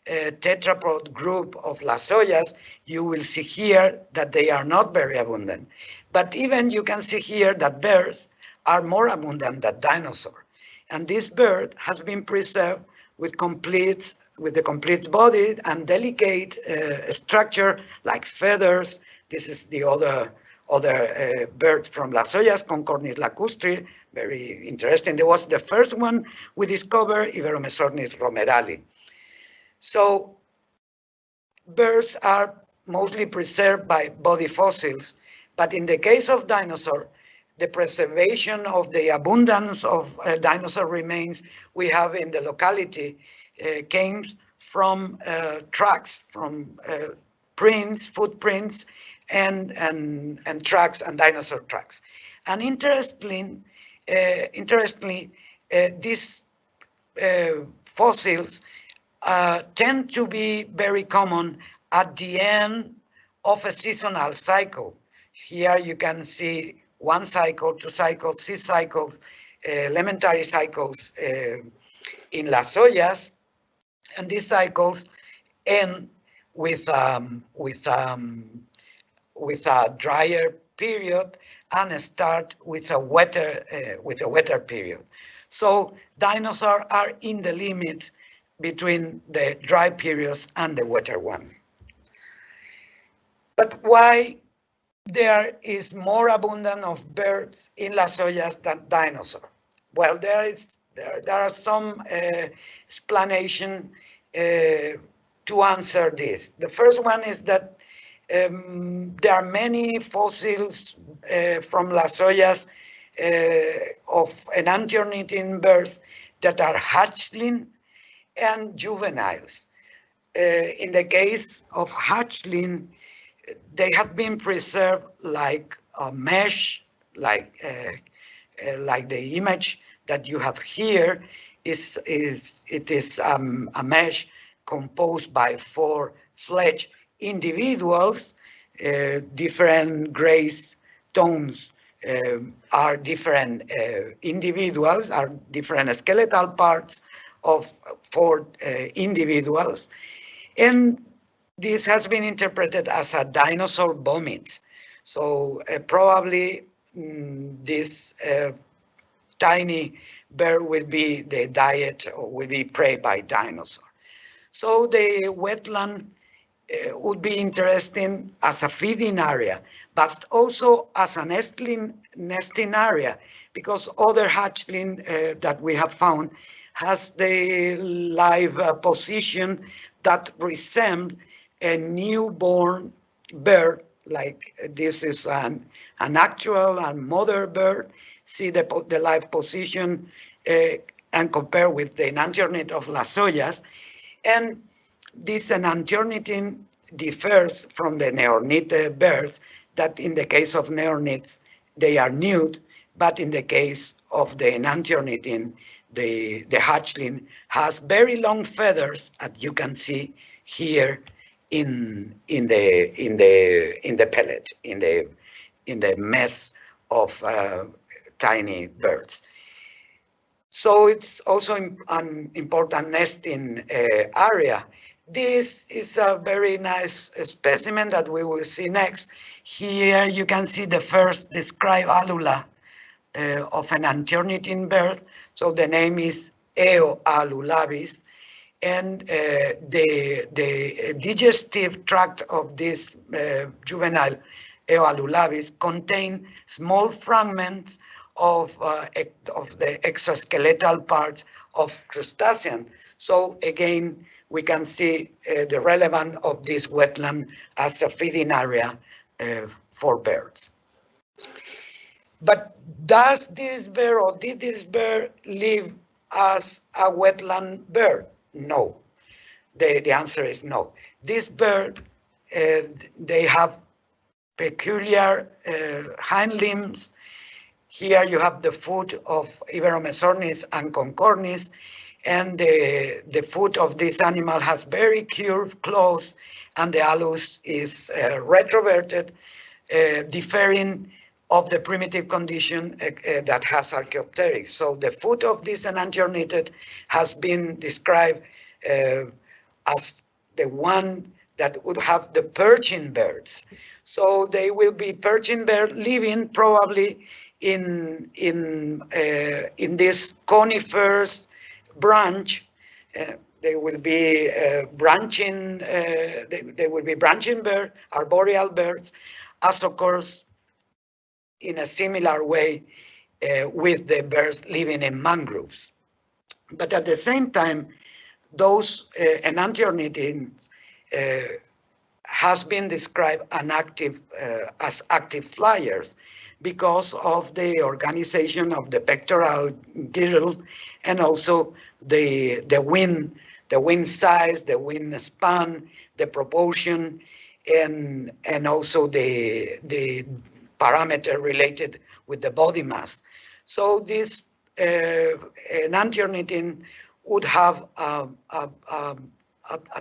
tetrapod group of Las Hoyas, you will see here that they are not very abundant. But even you can see here that birds are more abundant than dinosaurs. And this bird has been preserved with the complete body and delicate structure like feathers. This is the other bird from Las Hoyas, Concornis lacustri, very interesting. There was the first one we discovered, Iberomesomys romerali. So birds are mostly preserved by body fossils, but in the case of dinosaur, the preservation of the abundance of dinosaur remains we have in the locality came from tracks, from prints, footprints, and tracks and dinosaur tracks. And interestingly, these fossils tend to be very common at the end of a seasonal cycle. Here you can see 1 cycle, 2 cycles, 6 cycles, elementary cycles in Las Hoyas, and these cycles end with a drier period and start with a wetter period. So dinosaurs are in the limit between the dry periods and the wetter one. But why there is more abundance of birds in Las Hoyas than dinosaurs? Well, there are some explanation to answer this. The first one is that there are many fossils from Las Hoyas of enantiornithine birds that are hatchling and juveniles. In the case of hatchling, they have been preserved like a mesh, like the image that you have here is a mesh composed by 4 fledged individuals. Different gray tones are different individuals, are different skeletal parts of 4 individuals, and this has been interpreted as a dinosaur vomit. So probably this tiny bird will be the diet or will be prey by dinosaur. So the wetland would be interesting as a feeding area, but also as a nesting area, because other hatchling that we have found has the live position that resembles a newborn bird, like this is an actual and mother bird. See the live position and compare with the enantiornith of Las Hoyas. And this enantiornithine differs from the neornith birds, that in the case of neorniths, they are nude, but in the case of the enantiornithine, the hatchling has very long feathers, as you can see here in the pellet, in the mess of tiny birds. So it's also an important nesting area. This is a very nice specimen that we will see next. Here you can see the first described alula of an enantiornithine bird. So the name is Eoalulabis, and the digestive tract of this juvenile Eoalulabis contain small fragments of the exoskeletal parts of crustacean. So again, we can see the relevance of this wetland as a feeding area for birds. But does this bird or did this bird live as a wetland bird? No. The answer is no. This bird, they have peculiar hind limbs. Here you have the foot of Iberomesomys and Concornis, and the foot of this animal has very curved claws, and the allus is retroverted, differing of the primitive condition that has Archaeopteryx. So the foot of this enantiornithid has been described as the one that would have the perching birds. So they will be perching birds living probably in this coniferous branch. They will be branching. They will be branching birds, arboreal birds, as occurs in a similar way with the birds living in mangroves. But at the same time, those enantiornithines has been described as active flyers because of the organization of the pectoral girdle, and also the wing size, the wing span, the proportion, and also the parameter related with the body mass. So this an antiornithine would have a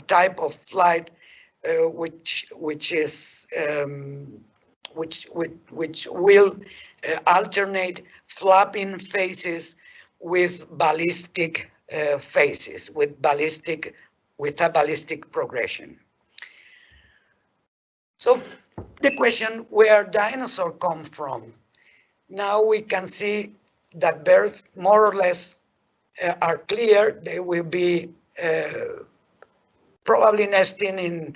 type of flight which will alternate flapping phases with ballistic phases, with a ballistic progression. So the question, where dinosaurs come from? Now we can see that birds more or less are clear. They will be probably nesting in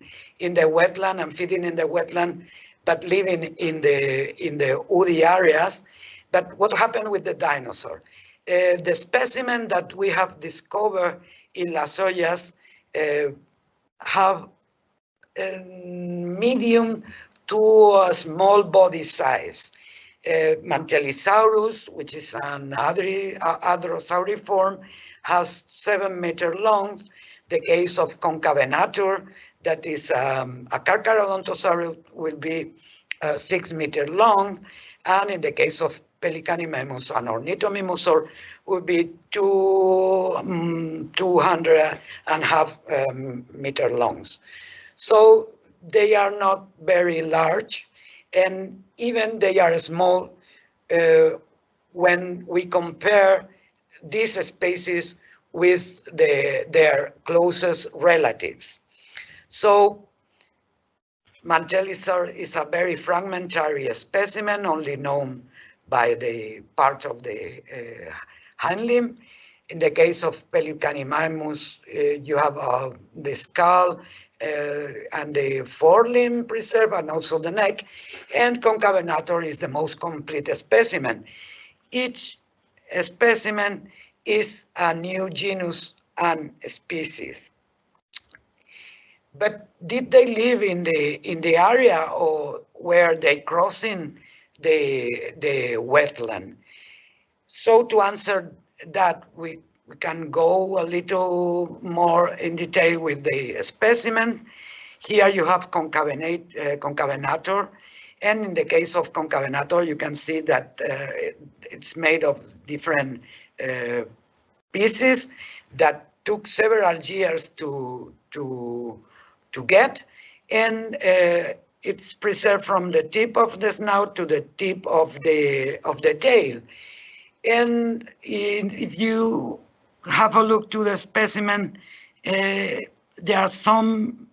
the wetland and feeding in the wetland, but living in the woody areas. But what happened with the dinosaur? The specimen that we have discovered in Las Hoyas have medium to a small body size. Mantellisaurus, which is an hadrosauriform, has 7 meter long. The case of Concavenator, that is a Carcharodontosaurus, will be 6 meter long. And in the case of Pelicanimahimus, an ornithomimosaur, would be 200.5 meter longs. So they are not very large, and even they are small when we compare these species with their closest relatives. So Mantellisaur is a very fragmentary specimen, only known by the part of the hind limb. In the case of Pelicanimahimus, you have the skull and the forelimb preserved, and also the neck. And Concavenator is the most complete specimen. Each specimen is a new genus and species. But did they live in the area, or were they crossing the wetland? So to answer that, we can go a little more in detail with the specimen. Here you have Concavenator, and in the case of Concavenator, you can see that it's made of different pieces that took several years to get, and it's preserved from the tip of the snout to the tip of the tail. And if you have a look to the specimen, there are some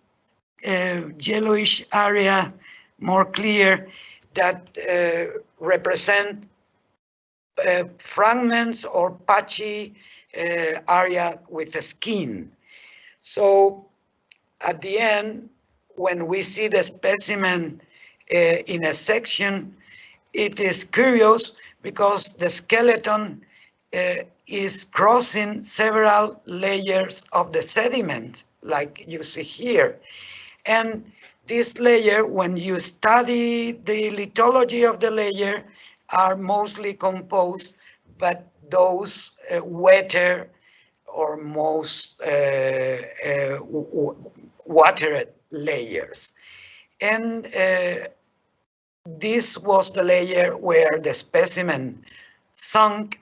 yellowish area, more clear, that represent fragments or patchy area with the skin. So at the end, when we see the specimen in a section, it is curious because the skeleton is crossing several layers of the sediment, like you see here. And this layer, when you study the lithology of the layer, are mostly composed, but those wetter or most watered layers. And this was the layer where the specimen sunk,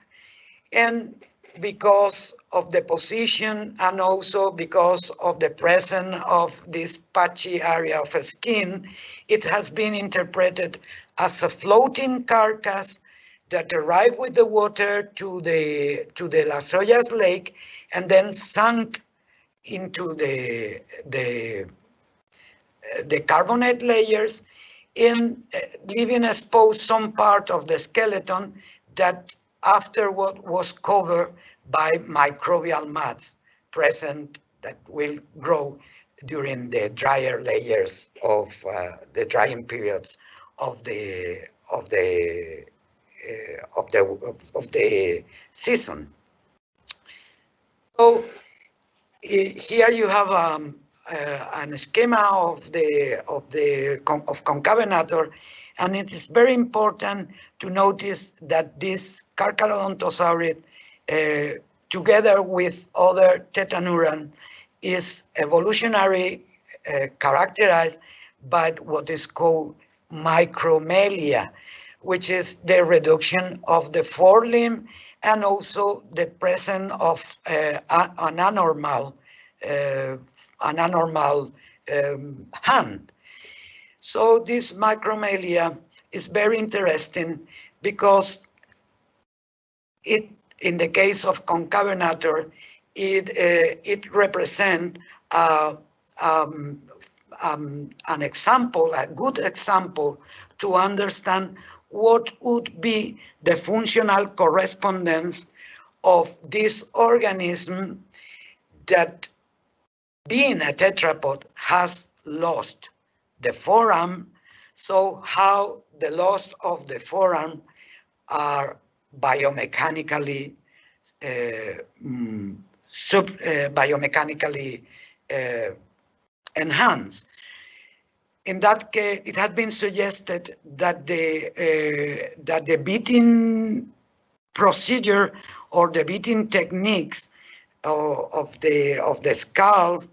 and because of the position and also because of the presence of this patchy area of skin, it has been interpreted as a floating carcass that arrived with the water to the Las Hoyas lake and then sunk into the carbonate layers, in leaving exposed some part of the skeleton that afterward was covered by microbial mats present that will grow during the drier layers of the drying periods of the season. So here you have an schema of Concavenator, and it is very important to notice that this Carcharodontosaurid, together with other Tetanuran, is evolutionary characterized by what is called micromelia. which is the reduction of the forelimb and also the presence of an anormal hand. So this macromelia is very interesting because in the case of Concavenator, it represents an example, a good example to understand what would be the functional correspondence of this organism that, being a tetrapod, has lost the forearm. So how the loss of the forearm are biomechanically enhanced. In that case, it had been suggested that the beating procedure or the beating techniques of the skull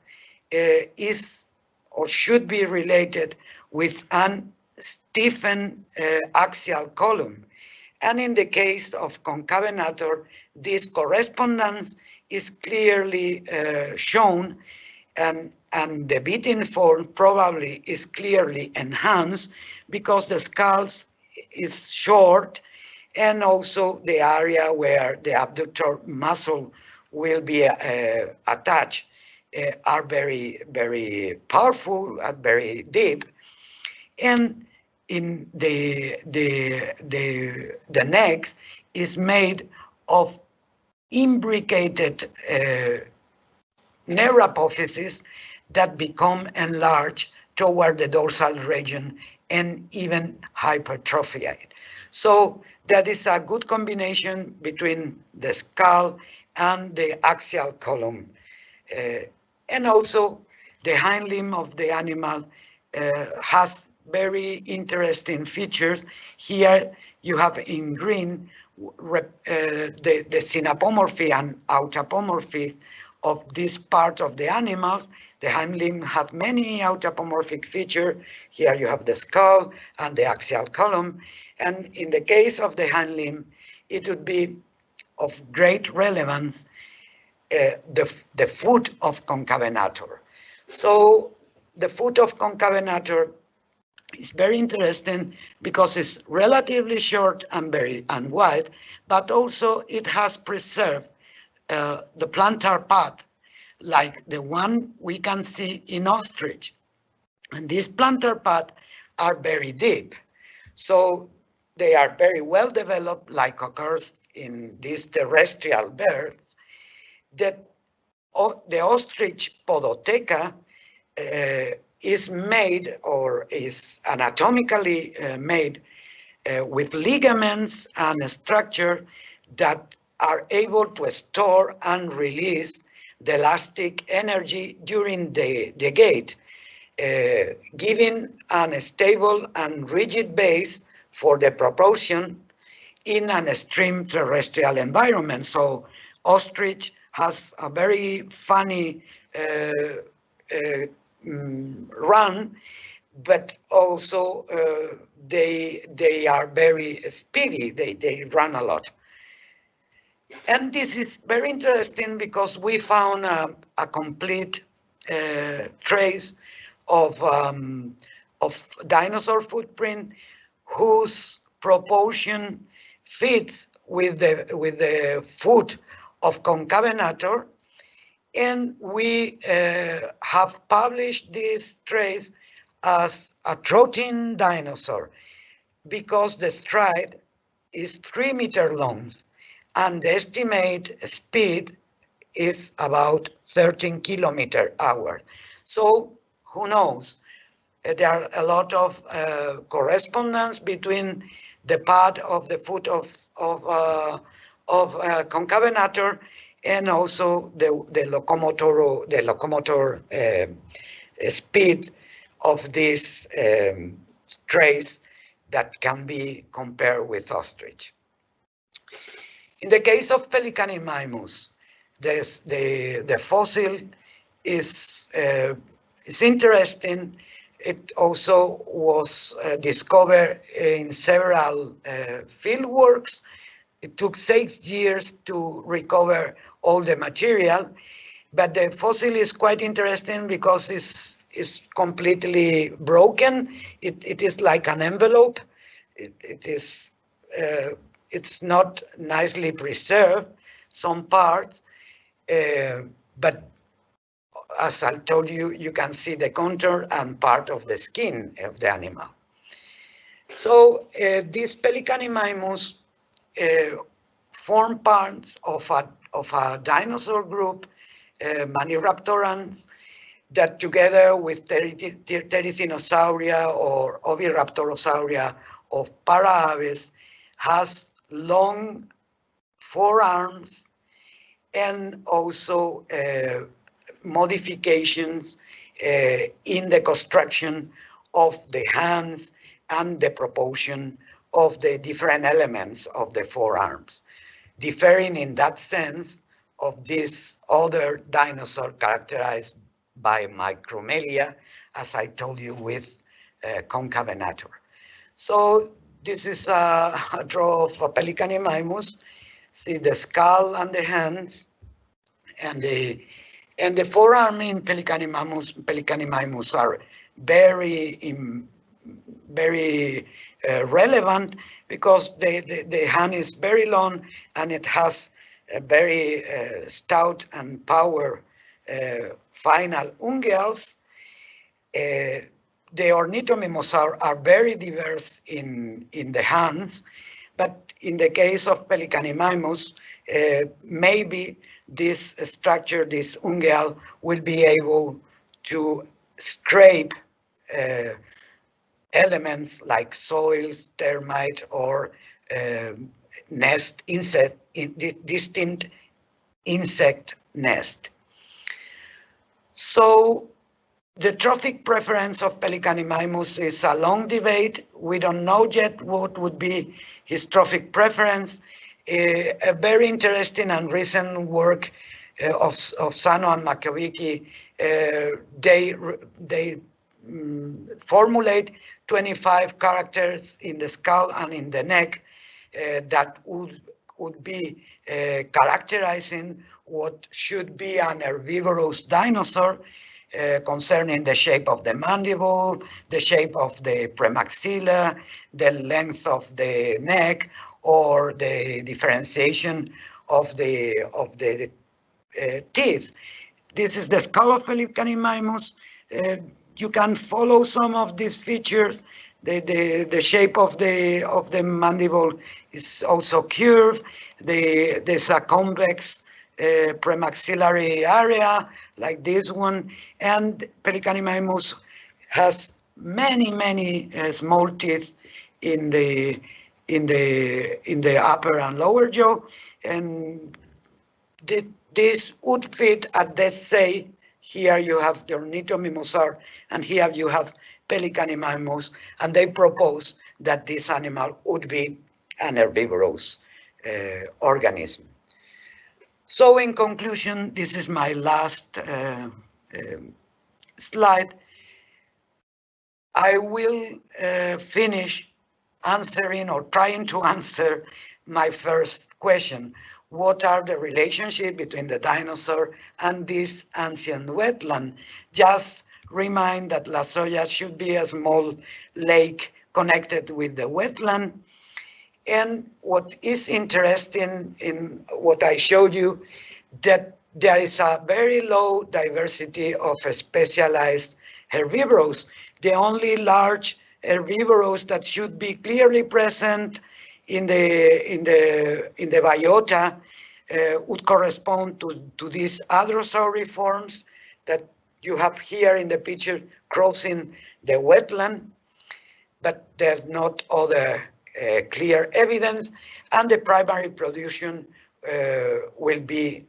is or should be related with an stiffened axial column. And in the case of Concavenator, this correspondence is clearly shown, and the beating form probably is clearly enhanced because the skull is short, and also the area where the abductor muscle will be attached are very, very powerful and very deep. And in the neck is made of imbricated neurophyses that become enlarged toward the dorsal region and even hypertrophied. So that is a good combination between the skull and the axial column. And also the hind limb of the animal has very interesting features. Here you have in green the synapomorphy and autapomorphy of this part of the animal. The hind limb have many autapomorphic features. Here you have the skull and the axial column. And in the case of the hind limb, it would be of great relevance the foot of Concavenator. So the foot of Concavenator is very interesting because it's relatively short and wide, but also it has preserved the plantar path like the one we can see in ostrich. And these plantar paths are very deep. So they are very well developed, like occurs in these terrestrial birds. The ostrich podotheca is made or is anatomically made with ligaments and a structure that are able to store and release the elastic energy during the gait, giving a stable and rigid base for the propulsion in an extreme terrestrial environment. So ostrich has a very funny run, but also they are very speedy. They run a lot. And this is very interesting because we found a complete trace of dinosaur footprint whose proportion fits with the foot of Concavenator, and we have published this trace as a trotting dinosaur because the stride is 3 meters long and the estimate speed is about 13 km/h. So who knows? There are a lot of correspondence between the path of the foot of Concavenator and also the locomotor speed of this trace that can be compared with ostrich. In the case of Pelicanimahimus, the fossil is interesting It also was discovered in several field works. It took 6 years to recover all the material, but the fossil is quite interesting because it's completely broken. It is like an envelope. It's not nicely preserved, some parts, but as I told you, you can see the contour and part of the skin of the animal. So these Pelicanimahimus form parts of a dinosaur group, Maniraptorans, that together with Therizzinosauria or Oviraptorosauria of Paraaves has long forearms and also modifications in the construction of the hands and the proportion of the different elements of the forearms, differing in that sense of this other dinosaur characterized by micromelia, as I told you, with Concavenator. So this is a draw of a Pelicanimahimus. See the skull and the hands, and the forearm in Pelicanimahimus are very relevant because the hand is very long and it has a very stout and power final unguals. The ornithomimosaurs are very diverse in the hands, but in the case of Pelicanimahimus, maybe this structure, this ungual, will be able to scrape elements like soils, termite, or distinct insect nest. So the trophic preference of Pelicanimahimus is a long debate. We don't know yet what would be his trophic preference. A very interesting and recent work of Sano and Makowicki, they formulate 25 characters in the skull and in the neck that would be characterizing what should be an herbivorous dinosaur, concerning the shape of the mandible, the shape of the premaxilla, the length of the neck, or the differentiation of the teeth. This is the skull of Pelicanimahimus. You can follow some of these features. The shape of the mandible is also curved. There's a convex premaxillary area like this one, and Pelicanimahimus has many small teeth in the upper and lower jaw, and this would fit at, let's say, here you have the ornithomimosaur and here you have Pelicanimahimus, and they propose that this animal would be an herbivorous organism. So in conclusion, this is my last slide. I will finish answering or trying to answer my first question. What are the relationship between the dinosaur and this ancient wetland? Just remind that Las Hoyas should be a small lake connected with the wetland. And what is interesting in what I showed you, that there is a very low diversity of specialized herbivores. The only large herbivores that should be clearly present in the biota would correspond to these hadrosauriforms that you have here in the picture crossing the wetland, but there's not other clear evidence, and the primary production will be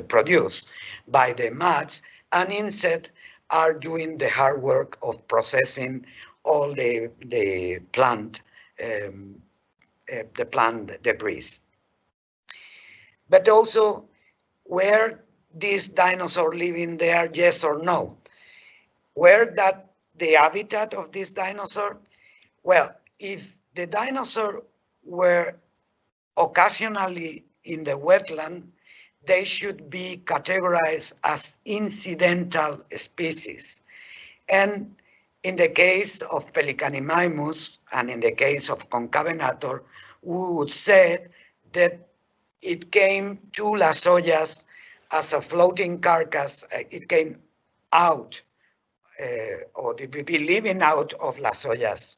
produced by the mats, and insects are doing the hard work of processing all the plant debris. But also, where this dinosaur living there, yes or no? Were that the habitat of this dinosaur? Well, if the dinosaur were occasionally in the wetland, they should be categorized as incidental species. And in the case of Pelicanimahimus and in the case of Concavenator, we would say that it came to Las Hoyas as a floating carcass. It came out, or it would be living out of Las Hoyas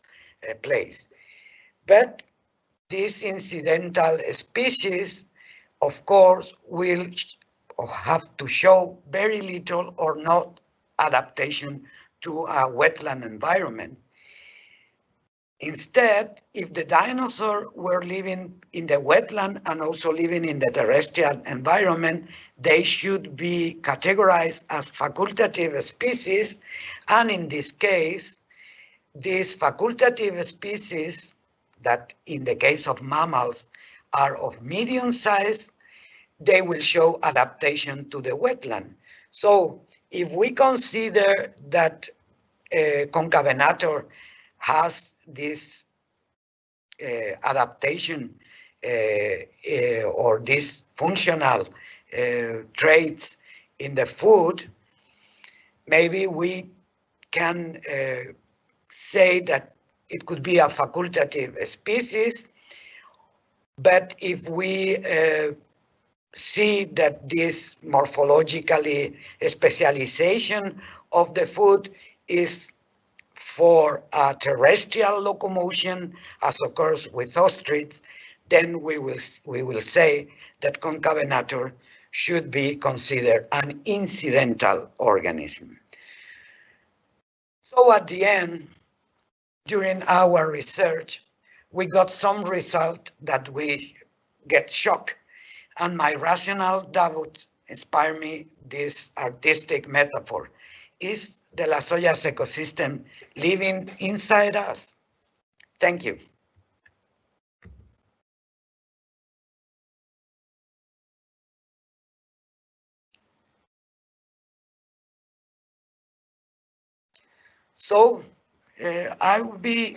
place. But this incidental species, of course, will have to show very little or not adaptation to a wetland environment. Instead, if the dinosaur were living in the wetland and also living in the terrestrial environment, they should be categorized as facultative species. And in this case, these facultative species that in the case of mammals are of medium size, they will show adaptation to the wetland. So if we consider that Concavenator has this adaptation or these functional traits in the food, maybe we can say that it could be a facultative species. But if we see that this morphologically specialization of the food is for a terrestrial locomotion, as occurs with ostriches, then we will say that Concavenator should be considered an incidental organism. So at the end, during our research, we got some result that we get shocked, and my rationale that would inspire me this artistic metaphor. Is the Las Hoyas ecosystem living inside us? Thank you. So I will be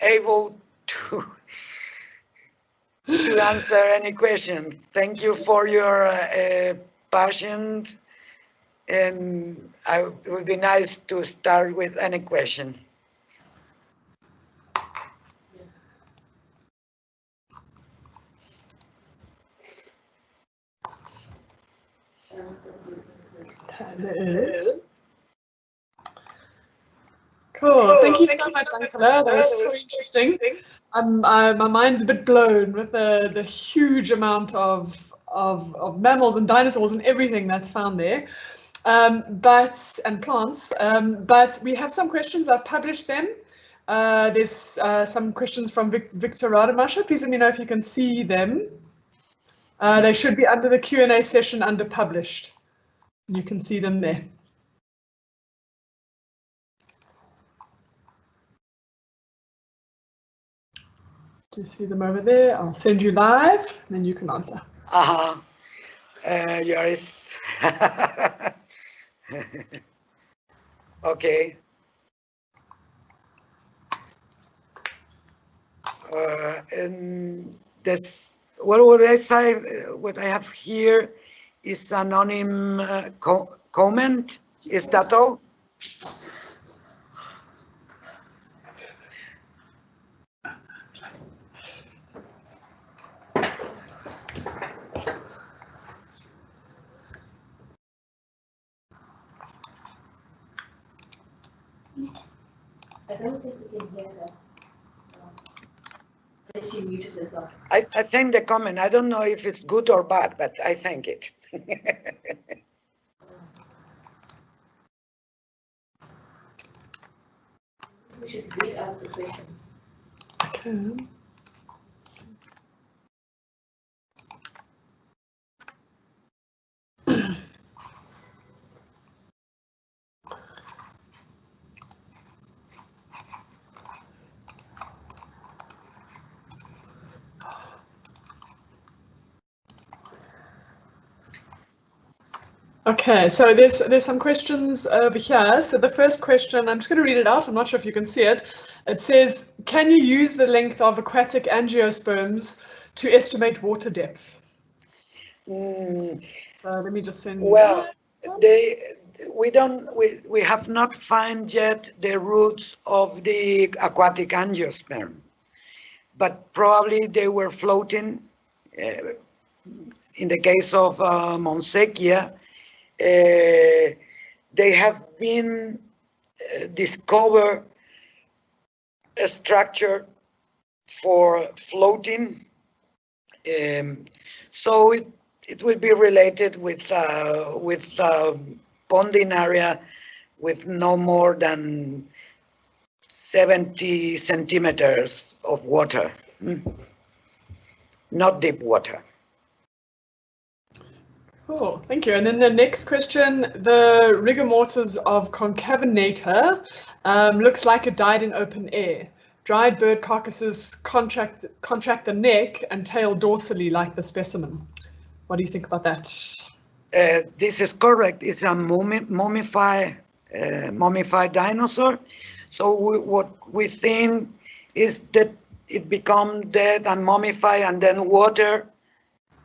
able to answer any question. Thank you for your patience, and it would be nice to start with any question. There is. Cool. Thank you so much, Ángela. That was so interesting. My mind's a bit blown with the huge amount of mammals and dinosaurs and everything that's found there, and plants. But we have some questions. I've published them. There's some questions from Victor Rademascher. Please let me know if you can see them. They should be under the Q&A session under published. You can see them there. Do you see them over there? I'll send you live, and then you can answer. Yours. Okay. And that's what I have here is anonymous comment. Is that all? I don't think we can hear that. Unless you muted yourself. I think the comment, I don't know if it's good or bad, but I think it. We should read out the question. Okay. Okay, so there's some questions over here. So the first question, I'm just going to read it out. I'm not sure if you can see it. It says, can you use the length of aquatic angiosperms to estimate water depth? So let me just send. Well, we have not found yet the roots of the aquatic angiosperm, but probably they were floating. In the case of Montsechia, they have been discovered a structure for floating, so it will be related with ponding area with no more than 70 centimeters of water, not deep water. Cool, thank you. And then the next question, the rigor mortis of Concavenator looks like it died in open air. Dried bird carcasses contract the neck and tail dorsally like the specimen. What do you think about that? This is correct. It's a mummified dinosaur. So what we think is that it became dead and mummified, and then water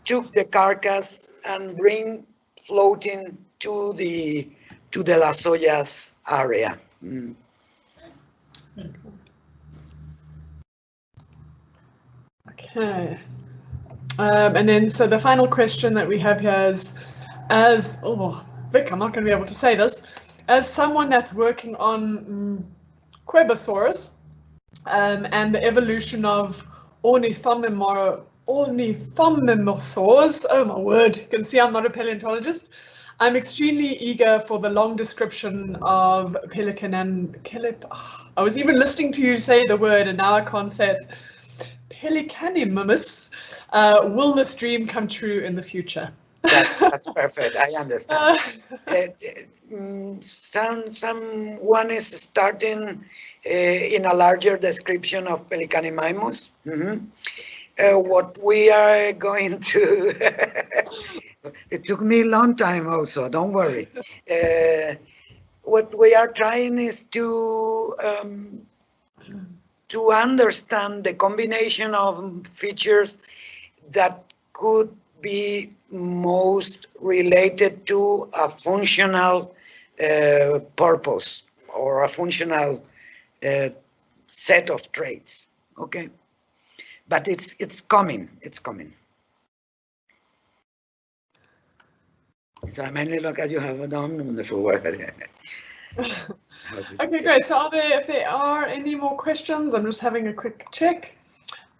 took the carcass and bring floating to the Las Hoyas area. Okay. And then, so the final question that we have here is, Vic, I'm not going to be able to say this, as someone that's working on Quebosaurus and the evolution of ornithomimosaurs, oh my word, you can see I'm not a paleontologist. I'm extremely eager for the long description of I was even listening to you say the word and now I can't say it. Pelicanimahimus. Will this dream come true in the future? That's perfect. I understand. Someone is starting in a larger description of Pelicanimahimus. What we are going to, it took me a long time also, don't worry. What we are trying is to understand the combination of features that could be most related to a functional purpose or a functional set of traits. Okay. But it's coming. So mainly look at you have done on the floor. Okay, great. So if there are any more questions, I'm just having a quick check.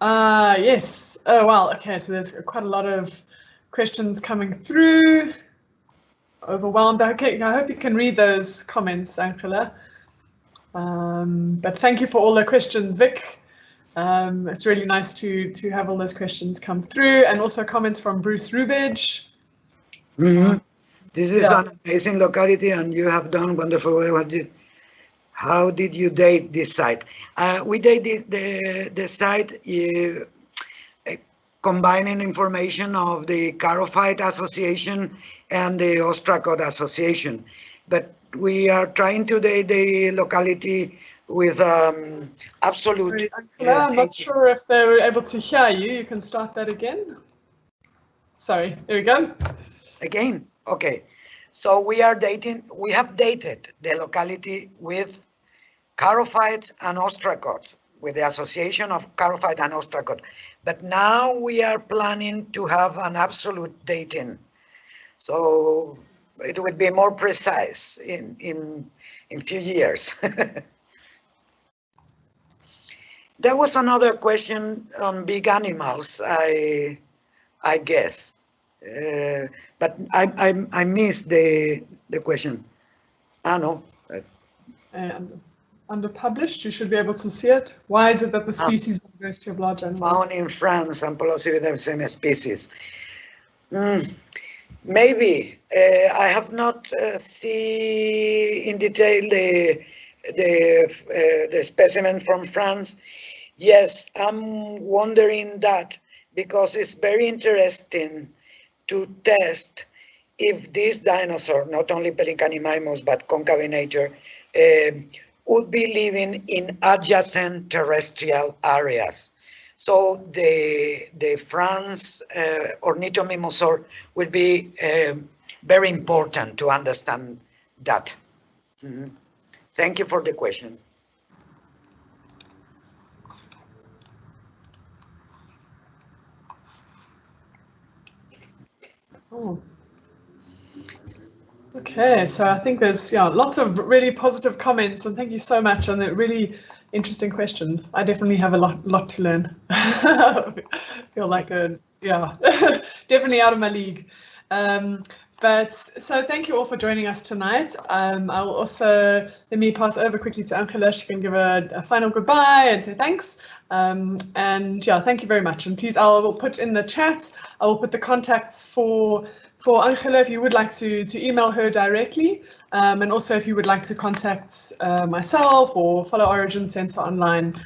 Yes. Oh, wow. Okay, so there's quite a lot of questions coming through. Overwhelmed. Okay, I hope you can read those comments, Ángela. But thank you for all the questions, Vic. It's really nice to have all those questions come through, and also comments from Bruce Rubidge. This is an amazing locality, and you have done wonderful work. How did you date this site? We dated the site combining information of the Charophyte Association and the Ostracod Association, but we are trying to date the locality with absolute. Sorry, I'm not sure if they were able to hear you. You can start that again. Sorry, there we go. Again, okay. So we have dated the locality with Charophytes and Ostracod, with the association of Charophyte and Ostracod. But now we are planning to have an absolute dating. So it would be more precise in few years. There was another question on big animals, I guess. But I missed the question. No. Under published, you should be able to see it. Why is it that the species of diversity of large animals found in France and possibly the same species? Maybe I have not seen in detail the specimen from France. Yes, I'm wondering that because it's very interesting to test if this dinosaur, not only Pelicanimahimus, but Concavenator, would be living in adjacent terrestrial areas. So the France ornithomimosaur will be very important to understand that. Mm-hmm. Thank you for the question. Oh. Okay, so I think there's lots of really positive comments, and thank you so much on the really interesting questions. I definitely have a lot to learn. Feel like definitely out of my league. But so thank you all for joining us tonight. I'll also, let me pass over quickly to Ángela. She can give a final goodbye and say thanks. And yeah, thank you very much. And please, I will put in the chat, I will put the contacts for Ángela if you would like to email her directly. And also if you would like to contact myself or follow Origin Center online,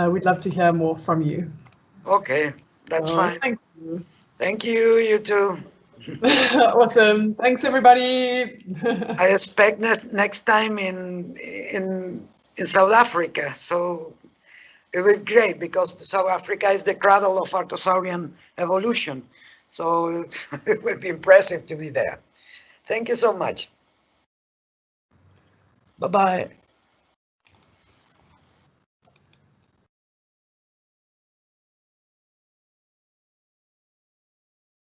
we'd love to hear more from you. Okay, that's fine. Thank you. Thank you, you too. Awesome. Thanks, everybody. I expect next time in South Africa. So it will be great because South Africa is the cradle of Archosaurian evolution. So it will be impressive to be there. Thank you so much. Bye-bye.